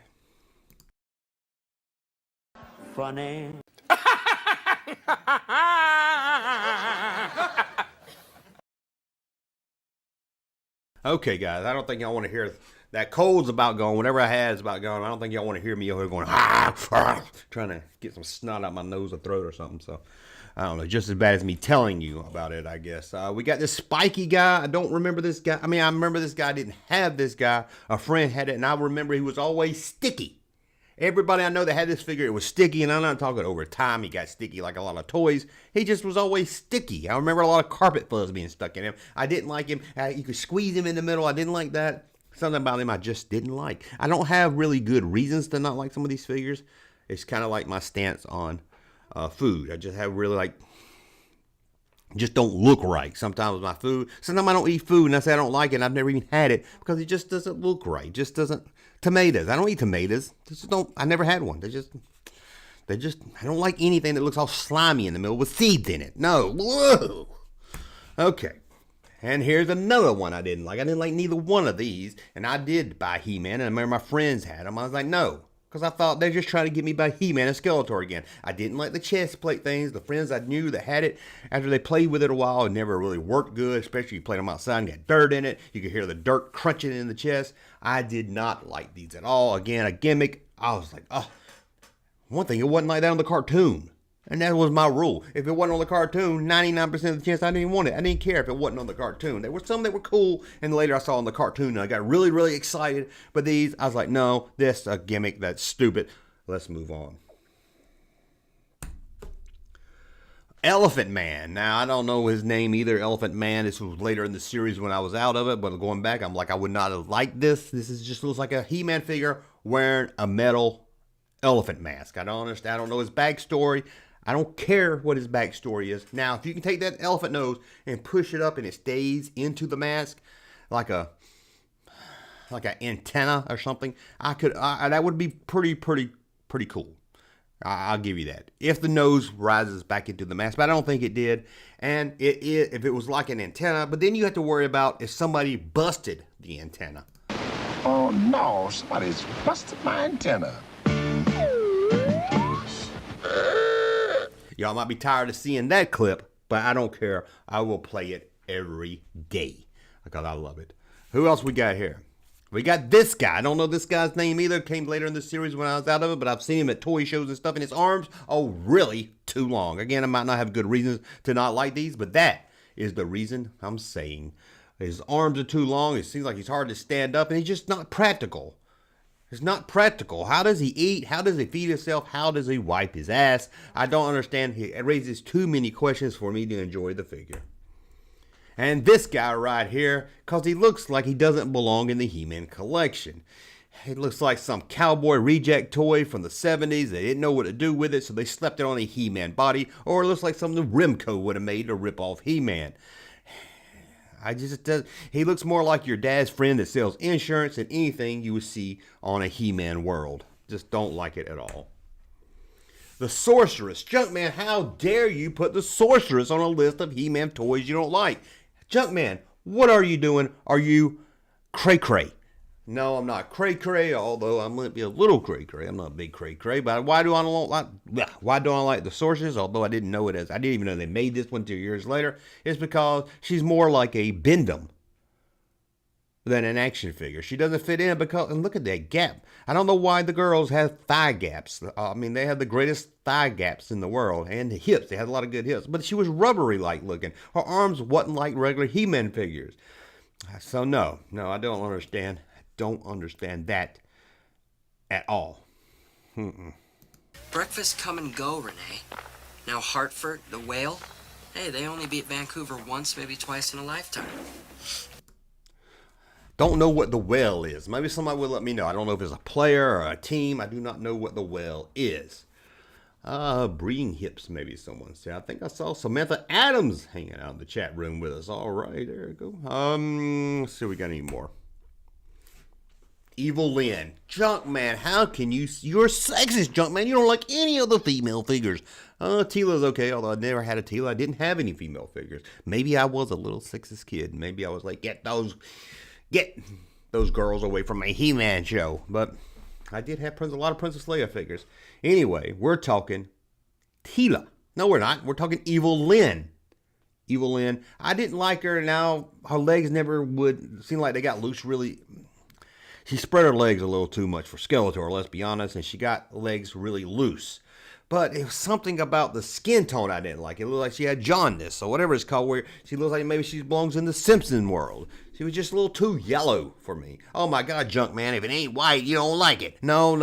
Funny. Okay, guys. I don't think y'all want to hear that. Cold's about gone. Whatever I had is about gone. I don't think y'all want to hear me over here going, trying to get some snot out my nose or throat or something. So, I don't know, just as bad as me telling you about it, I guess. We got this spiky guy. I don't remember this guy. I mean, I remember this guy. I didn't have this guy. A friend had it, and I remember he was always sticky. Everybody I know that had this figure, it was sticky, and I'm not talking over time. He got sticky like a lot of toys. He just was always sticky. I remember a lot of carpet fuzz being stuck in him. I didn't like him. You could squeeze him in the middle. I didn't like that. Something about him I just didn't like. I don't have really good reasons to not like some of these figures. It's kind of like my stance on food. I just have really just don't look right. Sometimes with my food. Sometimes I don't eat food and I say I don't like it and I've never even had it because it just doesn't look right. It just doesn't. Tomatoes. I don't eat tomatoes. I never had one. I don't like anything that looks all slimy in the middle with seeds in it. No. Whoa. Okay. And here's another one I didn't like. I didn't like neither one of these. And I did buy He-Man and I remember my friends had them. I was like, no. Because I thought they're just trying to get me by He-Man and Skeletor again. I didn't like the chest plate things. The friends I knew that had it, after they played with it a while, it never really worked good, especially you played them outside and got dirt in it. You could hear the dirt crunching in the chest. I did not like these at all. Again, a gimmick. I was like, oh. One thing, it wasn't like that on the cartoon. And that was my rule. If it wasn't on the cartoon, 99% of the chance I didn't want it. I didn't care if it wasn't on the cartoon. There were some that were cool, and later I saw on the cartoon, and I got really, really excited. But these, I was like, no, this is a gimmick. That's stupid. Let's move on. Elephant Man. Now, I don't know his name either, Elephant Man. This was later in the series when I was out of it, but going back, I'm like, I would not have liked this. This is just looks like a He-Man figure wearing a metal elephant mask. I don't understand. I don't know his backstory. I don't care what his backstory is. Now, if you can take that elephant nose and push it up and it stays into the mask like an antenna or something, that would be pretty cool. I'll give you that. If the nose rises back into the mask, but I don't think it did. And if it was like an antenna, but then you have to worry about if somebody busted the antenna. Oh no, somebody's busted my antenna. Y'all might be tired of seeing that clip, but I don't care. I will play it every day because I love it. Who else we got here? We got this guy. I don't know this guy's name either. Came later in the series when I was out of it, but I've seen him at toy shows and stuff, and his arms are really too long. Again, I might not have good reasons to not like these, but that is the reason I'm saying. His arms are too long. It seems like he's hard to stand up, and he's just not practical. It's not practical. How does he eat? How does he feed himself? How does he wipe his ass? I don't understand. It raises too many questions for me to enjoy the figure. And this guy right here, because he looks like he doesn't belong in the He-Man collection. It looks like some cowboy reject toy from the 70s. They didn't know what to do with it, so they slapped it on a He-Man body. Or it looks like something Remco would have made to rip off He-Man. He looks more like your dad's friend that sells insurance than anything you would see on a He-Man world. Just don't like it at all. The Sorceress. Junkman, how dare you put the Sorceress on a list of He-Man toys you don't like? Junkman, what are you doing? Are you cray-cray? No, I'm not cray-cray, although I might be a little cray-cray. I'm not a big cray-cray, but why do I like the Sorceress? Although I didn't even know they made this one 2 years later. It's because she's more like a Bindum than an action figure. She doesn't fit in and look at that gap. I don't know why the girls have thigh gaps. I mean, they have the greatest thigh gaps in the world, and the hips. They had a lot of good hips, but she was rubbery-like looking. Her arms wasn't like regular He-Man figures. So no, I don't understand. Don't understand that at all. Breakfast come and go, Renee. Now Hartford, the Whale. Hey, they only beat Vancouver once, maybe twice in a lifetime. Don't know what the Whale is. Maybe somebody will let me know. I don't know if it's a player or a team. I do not know what the Whale is. Breeding hips, maybe someone said. I think I saw Samantha Adams hanging out in the chat room with us. All right, there we go. Let's see if we got any more. Evil Lynn. Junkman, how can you're sexist, Junkman. You don't like any of the female figures. Tila's okay, although I never had a Tila. I didn't have any female figures. Maybe I was a little sexist kid. Maybe I was like, get those girls away from my He-Man show. But I did have a lot of Princess Leia figures. Anyway, we're talking Tila. No, we're not. We're talking Evil Lynn. Evil Lynn. I didn't like her. Now, her legs never would seem like they got loose really. She spread her legs a little too much for Skeletor, let's be honest, and she got legs really loose. But it was something about the skin tone I didn't like. It looked like she had jaundice, or whatever it's called, where she looks like maybe she belongs in the Simpson world. She was just a little too yellow for me. Oh my God, Junkman, if it ain't white, you don't like it. No,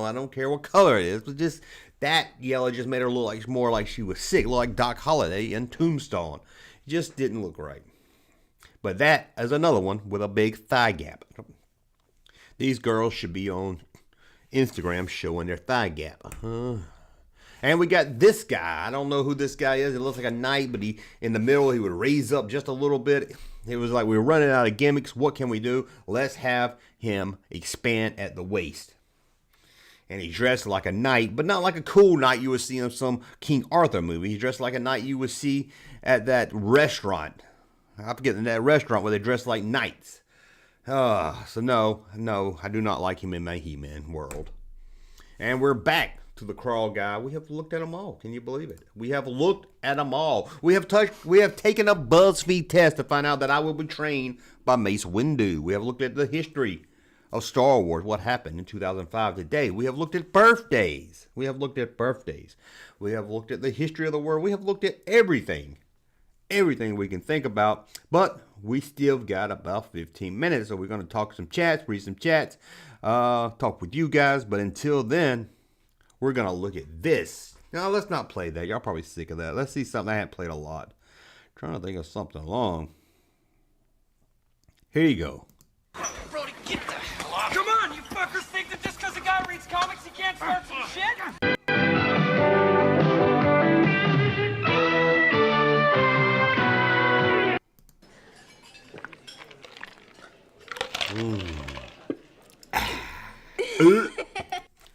I don't care what color it is, but just that yellow just made her look like more like she was sick, look like Doc Holliday in Tombstone. It just didn't look right. But that is another one with a big thigh gap. These girls should be on Instagram showing their thigh gap. And we got this guy. I don't know who this guy is. It looks like a knight, but in the middle, he would raise up just a little bit. It was like we were running out of gimmicks. What can we do? Let's have him expand at the waist. And he dressed like a knight, but not like a cool knight you would see in some King Arthur movie. He dressed like a knight you would see at that restaurant. I forget that restaurant where they dress like knights. So no, I do not like him in my He-Man world. And we're back to the Crawl Guy. We have looked at them all. Can you believe it? We have looked at them all. We have taken a BuzzFeed test to find out that I will be trained by Mace Windu. We have looked at the history of Star Wars, what happened in 2005 today. We have looked at birthdays. We have looked at the history of the world. We have looked at everything we can think about, but we still got about 15 minutes, so we're going to talk some chats, read some chats, talk with you guys, but until then, we're going to look at this. Now, let's not play that. Y'all probably sick of that. Let's see something I haven't played a lot. Trying to think of something long. Here you go. Brody, get the hell off. Come on, you fuckers think that just because a guy reads comics he can't start some shit?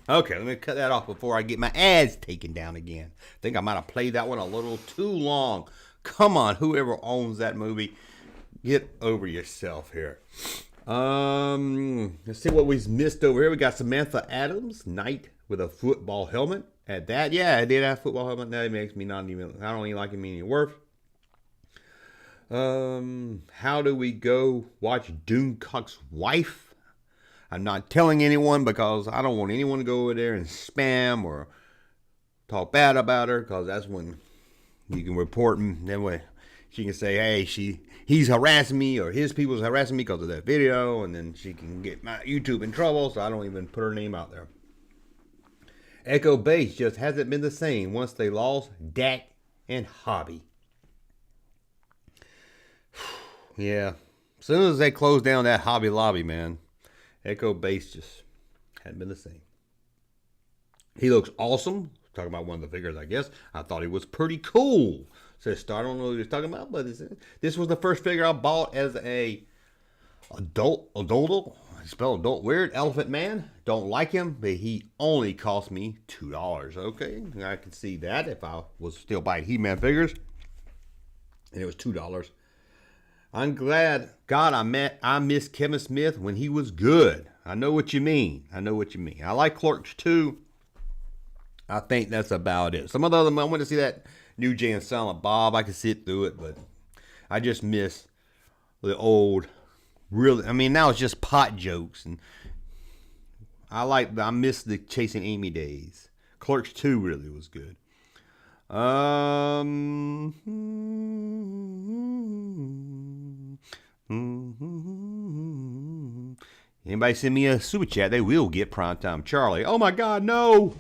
Okay, let me cut that off before I get my ads taken down again. I think I might have played that one a little too long. Come on, whoever owns that movie, get over yourself here. Let's see what we've missed over here. We got Samantha Adams, knight with a football helmet. At that, yeah, I did have a football helmet. That makes me I don't even like him any worse. How do we go watch Doomcock's wife? I'm not telling anyone because I don't want anyone to go over there and spam or talk bad about her, because that's when you can report him. That way she can say, hey, he's harassing me, or his people's harassing me because of that video, and then she can get my YouTube in trouble, so I don't even put her name out there. Echo Base just hasn't been the same once they lost Dak and Hobby. Yeah, as soon as they closed down that Hobby Lobby, man, Echo Base just hadn't been the same. He looks awesome. Talking about one of the figures, I guess. I thought he was pretty cool. Says Star, I don't know what he was talking about, but this was the first figure I bought as a adult. Spelled adult weird. Elephant Man. Don't like him, but he only cost me $2. Okay, I could see that if I was still buying He-Man figures, and it was $2. I'm glad, God, I missed Kevin Smith when he was good. I know what you mean. I like Clerks too. I think that's about it. Some of the other, I went to see that new Jay and Silent Bob. I could sit through it, but I just miss the old, really. I mean, now it's just pot jokes, and I miss the Chasing Amy days. Clerks 2 really was good. Anybody send me a super chat, they will get Primetime Charlie. Oh my God, no!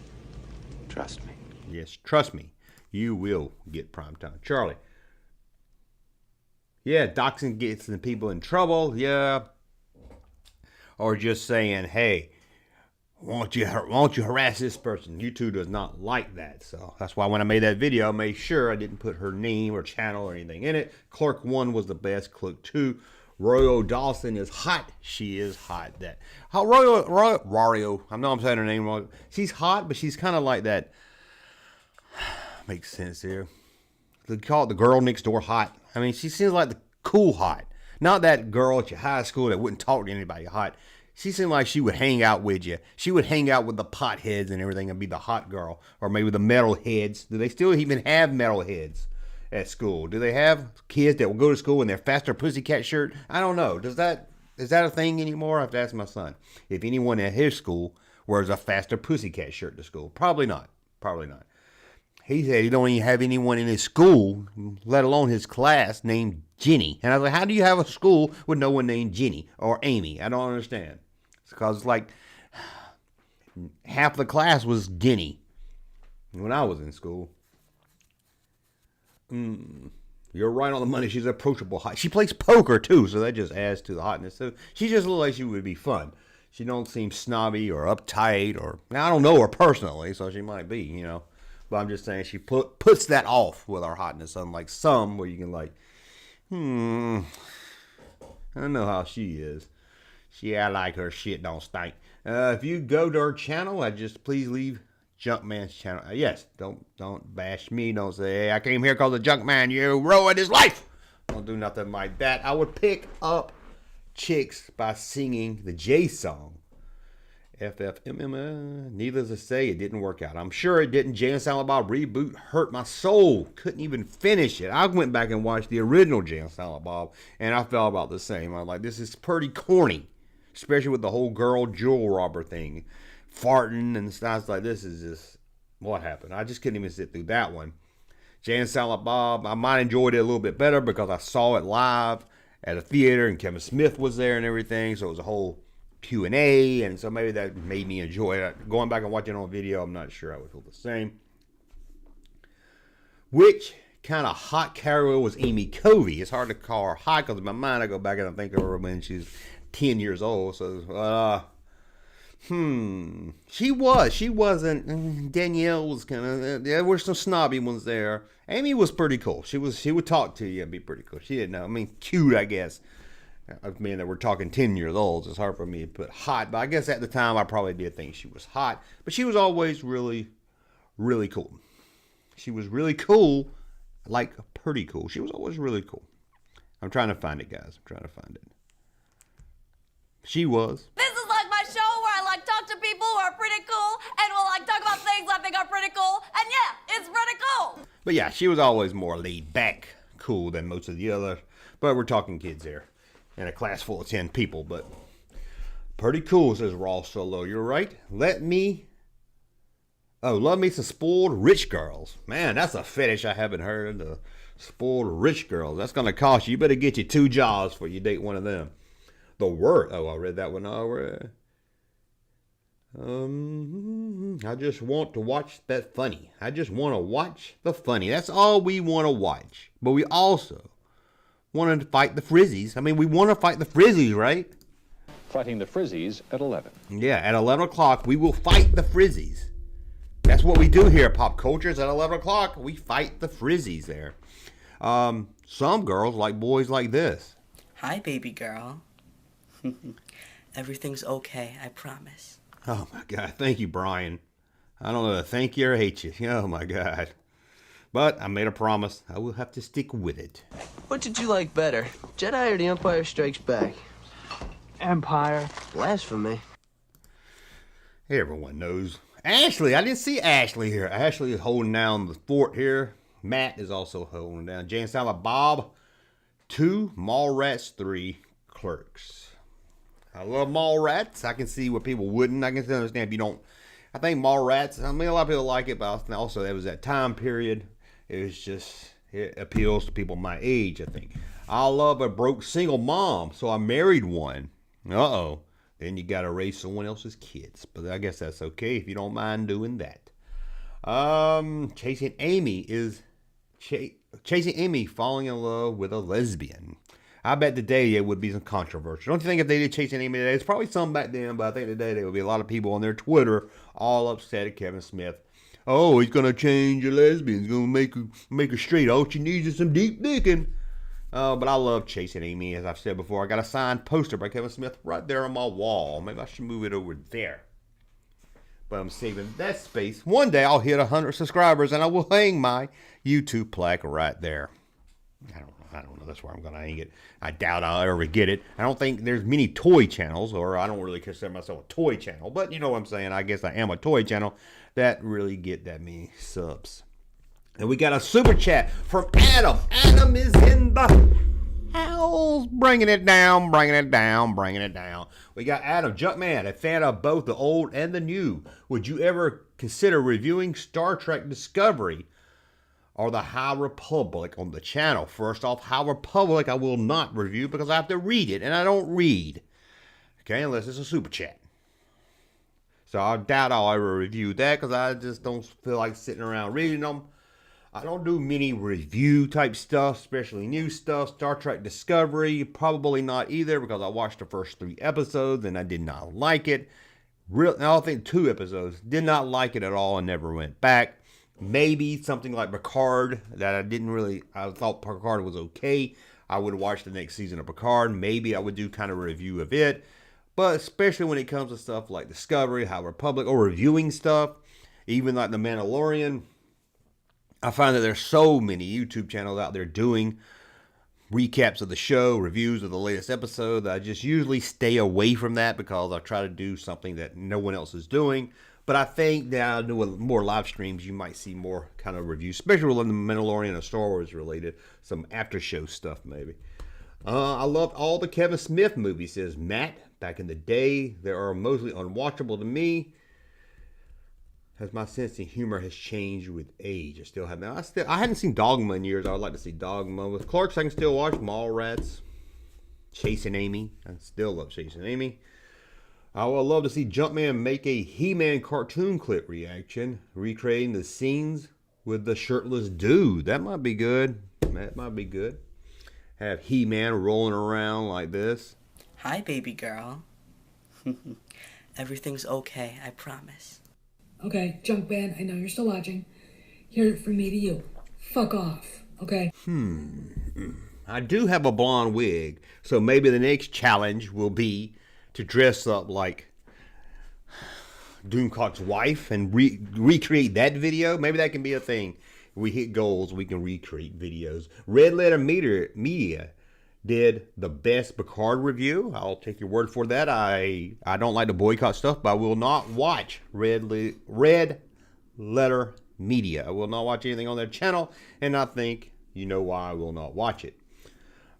Trust me. Yes, trust me. You will get Primetime Charlie. Yeah, doxing gets the people in trouble. Yeah. Or just saying, hey, won't you harass this person? YouTube does not like that. So that's why when I made that video, I made sure I didn't put her name or channel or anything in it. Clerk 1 was the best. Clerk 2, Royal Dawson is hot. She is hot. Rorio, I know I'm saying her name wrong. She's hot, but she's kind of like that. Makes sense here. They call it the girl next door hot. I mean, she seems like the cool hot. Not that girl at your high school that wouldn't talk to anybody hot. She seemed like she would hang out with you. She would hang out with the potheads and everything and be the hot girl. Or maybe the metalheads. Do they still even have metalheads at school? Do they have kids that will go to school in their Faster Pussycat shirt? I don't know. Is that a thing anymore? I have to ask my son. If anyone at his school wears a Faster Pussycat shirt to school. Probably not. He said he don't even have anyone in his school, let alone his class, named Jenny. And I was like, how do you have a school with no one named Jenny or Amy? I don't understand. It's because like half the class was Jenny when I was in school. You're right on the money. She's approachable hot. She plays poker too, so that just adds to the hotness. So she just looks like she would be fun. She don't seem snobby or uptight, or now I don't know her personally, so she might be, you know. But I'm just saying she puts that off with our hotness, unlike some where you can like, I don't know how she is. I like her shit don't stink. If you go to her channel, please leave Junkman's channel. Yes, don't bash me. Don't say, hey, I came here because of Junkman. You ruined his life. Don't do nothing like that. I would pick up chicks by singing the J song. FFMM. Needless to say, it didn't work out. I'm sure it didn't. Jay and Silent Bob reboot hurt my soul. Couldn't even finish it. I went back and watched the original Jay and Silent Bob, and I felt about the same. I'm like, this is pretty corny, especially with the whole girl jewel robber thing, farting and stuff like this. Is just what happened. I just couldn't even sit through that one. Jay and Silent Bob, I might enjoyed it a little bit better because I saw it live at a theater and Kevin Smith was there and everything, so it was a whole Q&A, and so maybe that made me enjoy it. Going back and watching it on video, I'm not sure I would feel the same. Which kind of hot character was Amy Covey? It's hard to call her hot because in my mind I go back and I think of her when she's 10 years old. So, she wasn't. Danielle was kind of. There were some snobby ones there. Amy was pretty cool. She would talk to you and be pretty cool. She didn't know. I mean, cute, I guess. I mean, that we're talking 10 years old. It's hard for me to put hot, but I guess at the time I probably did think she was hot. But she was always really, really cool. She was really cool, like pretty cool. She was always really cool. I'm trying to find it, guys. I'm trying to find it. She was. This is like my show where I like talk to people who are pretty cool and will like talk about things I think are pretty cool. And yeah, it's pretty cool. But yeah, she was always more laid back, cool than most of the others. But we're talking kids here. In a class full of 10 people, but pretty cool, says Raw Solo. You're right. Love me some spoiled rich girls. Man, that's a fetish I haven't heard. The spoiled rich girls. That's going to cost you. You better get you 2 jobs before you date one of them. The Word. Oh, I read that one already. I just want to watch that funny. I just want to watch the funny. That's all we want to watch. But we also wanted to fight the Frizzies. I mean, we want to fight the Frizzies, right? Fighting the Frizzies at 11. Yeah, at 11 o'clock, we will fight the Frizzies. That's what we do here at Pop Cultures. At 11 o'clock, we fight the Frizzies there. Some girls like boys like this. Hi, baby girl. Everything's okay, I promise. Oh, my God. Thank you, Brian. I don't know if to thank you or hate you. Oh, my God. But I made a promise. I will have to stick with it. What did you like better, Jedi or The Empire Strikes Back? Empire. Blasphemy. Everyone knows. Ashley, I didn't see Ashley here. Ashley is holding down the fort here. Matt is also holding down. Jay and Silent Bob 2, Mallrats 3, Clerks. I love Mallrats. I can see what people wouldn't. I can understand if you don't. I think Mallrats, I mean, a lot of people like it, but also there was that time period. It appeals to people my age, I think. I love a broke single mom, so I married one. Uh-oh. Then you got to raise someone else's kids. But I guess that's okay if you don't mind doing that. Chasing Amy falling in love with a lesbian. I bet today it would be some controversy. Don't you think if they did Chasing Amy today, it's probably some back then, but I think today there would be a lot of people on their Twitter all upset at Kevin Smith. Oh, he's going to change a lesbian. He's going to make her straight. All she needs is some deep thinking. But I love Chasing Amy. As I've said before, I got a signed poster by Kevin Smith right there on my wall. Maybe I should move it over there. But I'm saving that space. One day I'll hit 100 subscribers and I will hang my YouTube plaque right there. I don't know. That's where I'm going to hang it. I doubt I'll ever get it. I don't think there's many toy channels, or I don't really consider myself a toy channel. But you know what I'm saying. I guess I am a toy channel that really get that many subs. And we got a super chat from Adam. Adam is in the house. Bringing it down. We got Adam, Junkman, a fan of both the old and the new. Would you ever consider reviewing Star Trek Discovery or the High Republic on the channel? First off, High Republic I will not review because I have to read it, and I don't read. Okay, unless it's a super chat. So I doubt I'll ever review that because I just don't feel like sitting around reading them. I don't do many review type stuff, especially new stuff. Star Trek Discovery, probably not either because I watched the first 3 episodes and I did not like it. I think 2 episodes. Did not like it at all and never went back. Maybe something like Picard that I thought Picard was okay. I would watch the next season of Picard. Maybe I would do kind of a review of it. But especially when it comes to stuff like Discovery, High Republic, or reviewing stuff, even like The Mandalorian, I find that there's so many YouTube channels out there doing recaps of the show, reviews of the latest episode. I just usually stay away from that because I try to do something that no one else is doing. But I think that I'll do more live streams. You might see more kind of reviews, especially with the Mandalorian and Star Wars related. Some after show stuff maybe. I loved all the Kevin Smith movies, says Matt. Back in the day, they are mostly unwatchable to me. As my sense of humor has changed with age. I hadn't seen Dogma in years. I would like to see Dogma. With Clarks, I can still watch Mallrats, Chasing Amy. I still love Chasing Amy. I would love to see Jumpman make a He-Man cartoon clip reaction, recreating the scenes with the shirtless dude. That might be good. Have He-Man rolling around like this. Hi, baby girl. Everything's okay, I promise. Okay, junk band, I know you're still watching. Hear it from me to you. Fuck off, okay? I do have a blonde wig, so maybe the next challenge will be to dress up like Doomcock's wife and recreate that video. Maybe that can be a thing. We hit goals, we can recreate videos. Red Letter Media did the best Picard review. I'll take your word for that. I don't like to boycott stuff, but I will not watch Red Letter Media. I will not watch anything on their channel, and I think you know why I will not watch it.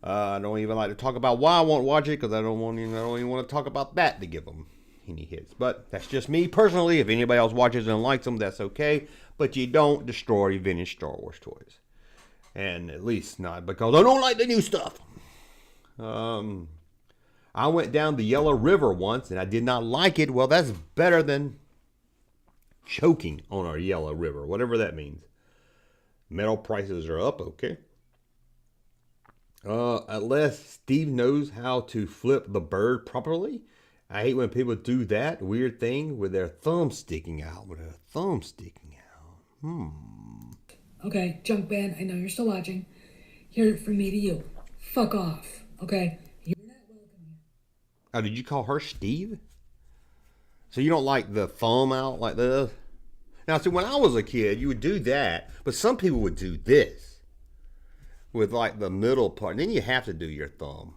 I don't even like to talk about why I won't watch it because I don't even want to talk about that to give them any hits. But that's just me personally. If anybody else watches and likes them, that's okay. But you don't destroy vintage Star Wars toys, and at least not because I don't like the new stuff. I went down the Yellow River once and I did not like it. Well, that's better than choking on our Yellow River, whatever that means. Metal prices are up, okay. Unless Steve knows how to flip the bird properly. I hate when people do that weird thing with their thumb sticking out. Okay, junk band, I know you're still watching. Hear it from me to you. Fuck off, okay? You're not welcome here. Oh, did you call her Steve? So you don't like the thumb out like this? Now, see, when I was a kid, you would do that, but some people would do this with like the middle part. And then you have to do your thumb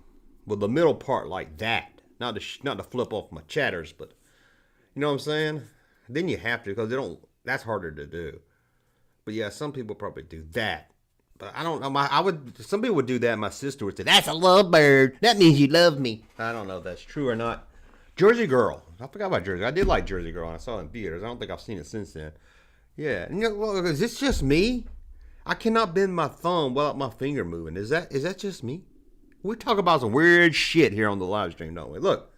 with the middle part like that. Not to flip off my chatters, but you know what I'm saying? Then you have to because that's harder to do. But yeah, some people probably do that. But I don't know. Some people would do that. My sister would say, "That's a love bird. That means you love me." I don't know if that's true or not. Jersey Girl. I forgot about Jersey. I did like Jersey Girl. I saw it in theaters. I don't think I've seen it since then. Yeah. And, well, is this just me? I cannot bend my thumb without my finger moving. Is that just me? We talk about some weird shit here on the live stream, don't we? Look.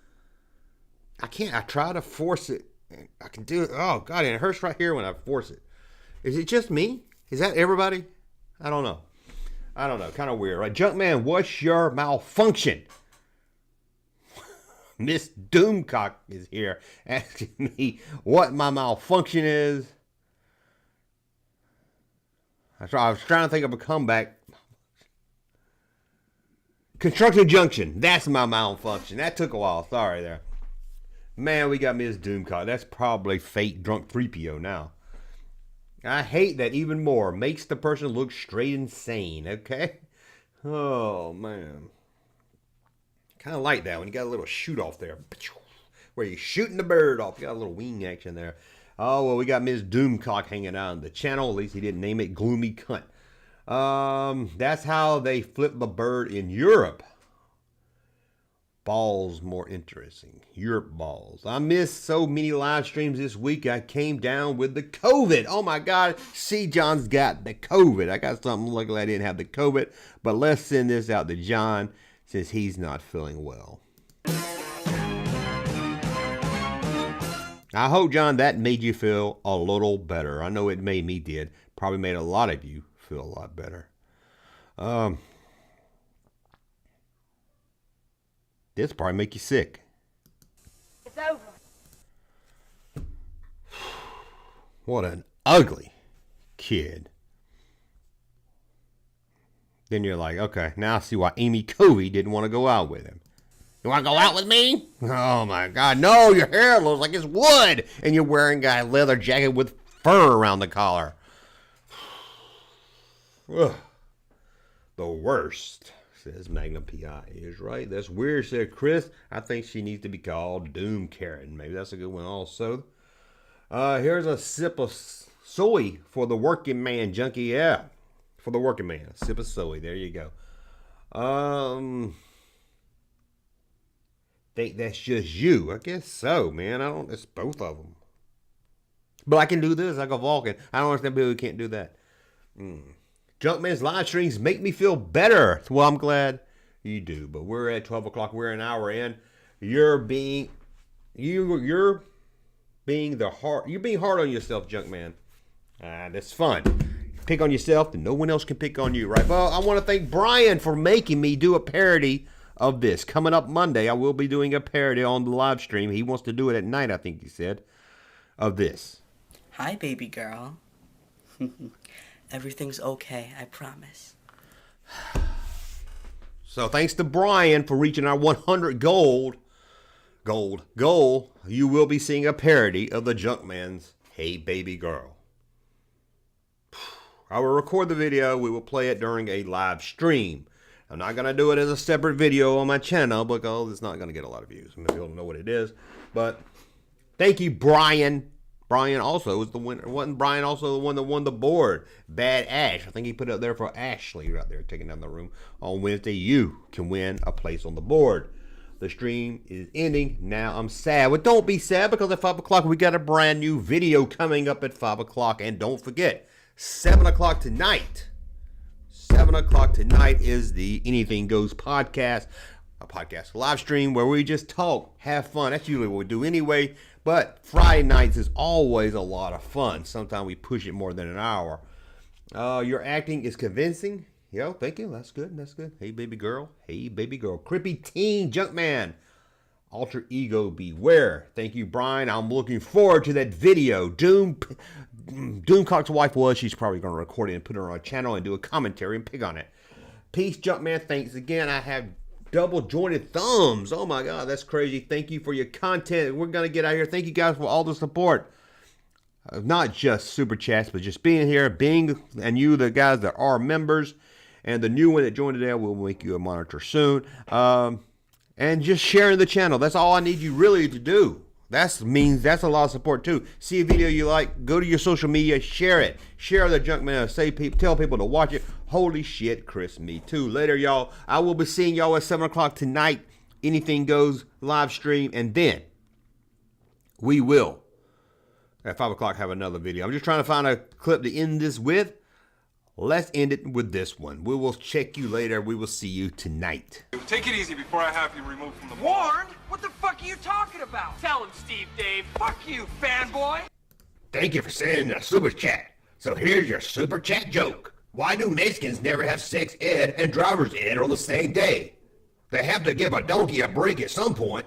I can't. I try to force it. I can do it. Oh, God. And it hurts right here when I force it. Is it just me? Is that everybody? I don't know. Kind of weird, right? Junkman, what's your malfunction? Miss Doomcock is here asking me what my malfunction is. I was trying to think of a comeback. Construction Junction. That's my malfunction. That took a while. Sorry there. Man, we got Miss Doomcock. That's probably fake drunk 3PO now. I hate that even more. Makes the person look straight insane, okay? Oh, man. Kind of like that when you got a little shoot off there. Where you're shooting the bird off. You got a little wing action there. Oh, well, we got Ms. Doomcock hanging out on the channel. At least he didn't name it Gloomy Cunt. That's how they flip the bird in Europe. Balls more interesting. Europe balls. I missed so many live streams this week. I came down with the COVID. Oh my God. C. John's got the COVID. I got something. Luckily I didn't have the COVID. But let's send this out to John since he's not feeling well. I hope, John, that made you feel a little better. I know it made me did. Probably made a lot of you feel a lot better. This probably make you sick. It's over. What an ugly kid. Then you're like, okay, now I see why Amy Covey didn't want to go out with him. You want to go out with me? Oh my God, no, your hair looks like it's wood. And you're wearing a leather jacket with fur around the collar. Ugh. The worst. says Magnum P.I. is right. That's weird, said Chris. I think she needs to be called Doom Karen. Maybe that's a good one also. Here's a sip of soy for the working man, Junkie. Yeah, for the working man. A sip of soy. There you go. Think that's just you. I guess so, man. It's both of them. But I can do this like a Vulcan. I don't understand people who can't do that. Junkman's live streams make me feel better. Well, I'm glad you do. But we're at 12 o'clock. We're an hour in. You're being hard on yourself, Junkman. That's fun. Pick on yourself, and no one else can pick on you, right? Well, I want to thank Brian for making me do a parody of this. Coming up Monday, I will be doing a parody on the live stream. He wants to do it at night, I think he said, of this. Hi, baby girl. Everything's okay, I promise. So thanks to Brian for reaching our 100 goal. You will be seeing a parody of the Junkman's Hey Baby Girl. I will record the video. We will play it during a live stream. I'm not going to do it as a separate video on my channel because it's not going to get a lot of views. I mean, people don't know what it is. But thank you, Brian. Brian also was the winner. Wasn't Brian also the one that won the board? Bad Ash. I think he put it up there for Ashley right there, taking down the room. On Wednesday, you can win a place on the board. The stream is ending. Now I'm sad. Well, don't be sad because at 5 o'clock we got a brand new video coming up at 5 o'clock. And don't forget, 7 o'clock tonight. 7 o'clock tonight is the Anything Goes podcast. A podcast live stream where we just talk, have fun. That's usually what we do anyway. But Friday nights is always a lot of fun. Sometimes we push it more than an hour. Your acting is convincing. Yo, thank you. That's good. That's good. Hey, baby girl. Hey, baby girl. Crippy Teen Junkman. Alter Ego Beware. Thank you, Brian. I'm looking forward to that video. Doomcock's wife was. She's probably going to record it and put it on our channel and do a commentary and pick on it. Peace, Junkman. Thanks again. I have double jointed thumbs. Oh my God, that's crazy. Thank you for your content. We're going to get out here. Thank you guys for all the support. Not just super chats, but just being here, and you, the guys that are members, and the new one that joined today, will make you a monitor soon. And just sharing the channel. That's all I need you really to do. That's a lot of support too. See a video you like, go to your social media, share it. Share the Junkman. Tell people to watch it. Holy shit, Chris, me too. Later, y'all. I will be seeing y'all at 7 o'clock tonight. Anything Goes live stream. And then we will, at 5 o'clock, have another video. I'm just trying to find a clip to end this with. Let's end it with this one. We will check you later. We will see you tonight. Take it easy before I have you removed from the board. Warned? What the fuck are you talking about? Tell him, Steve Dave. Fuck you, fanboy. Thank you for sending a super chat. So here's your super chat joke. Why do Mexicans never have sex ed and driver's ed on the same day? They have to give a donkey a break at some point.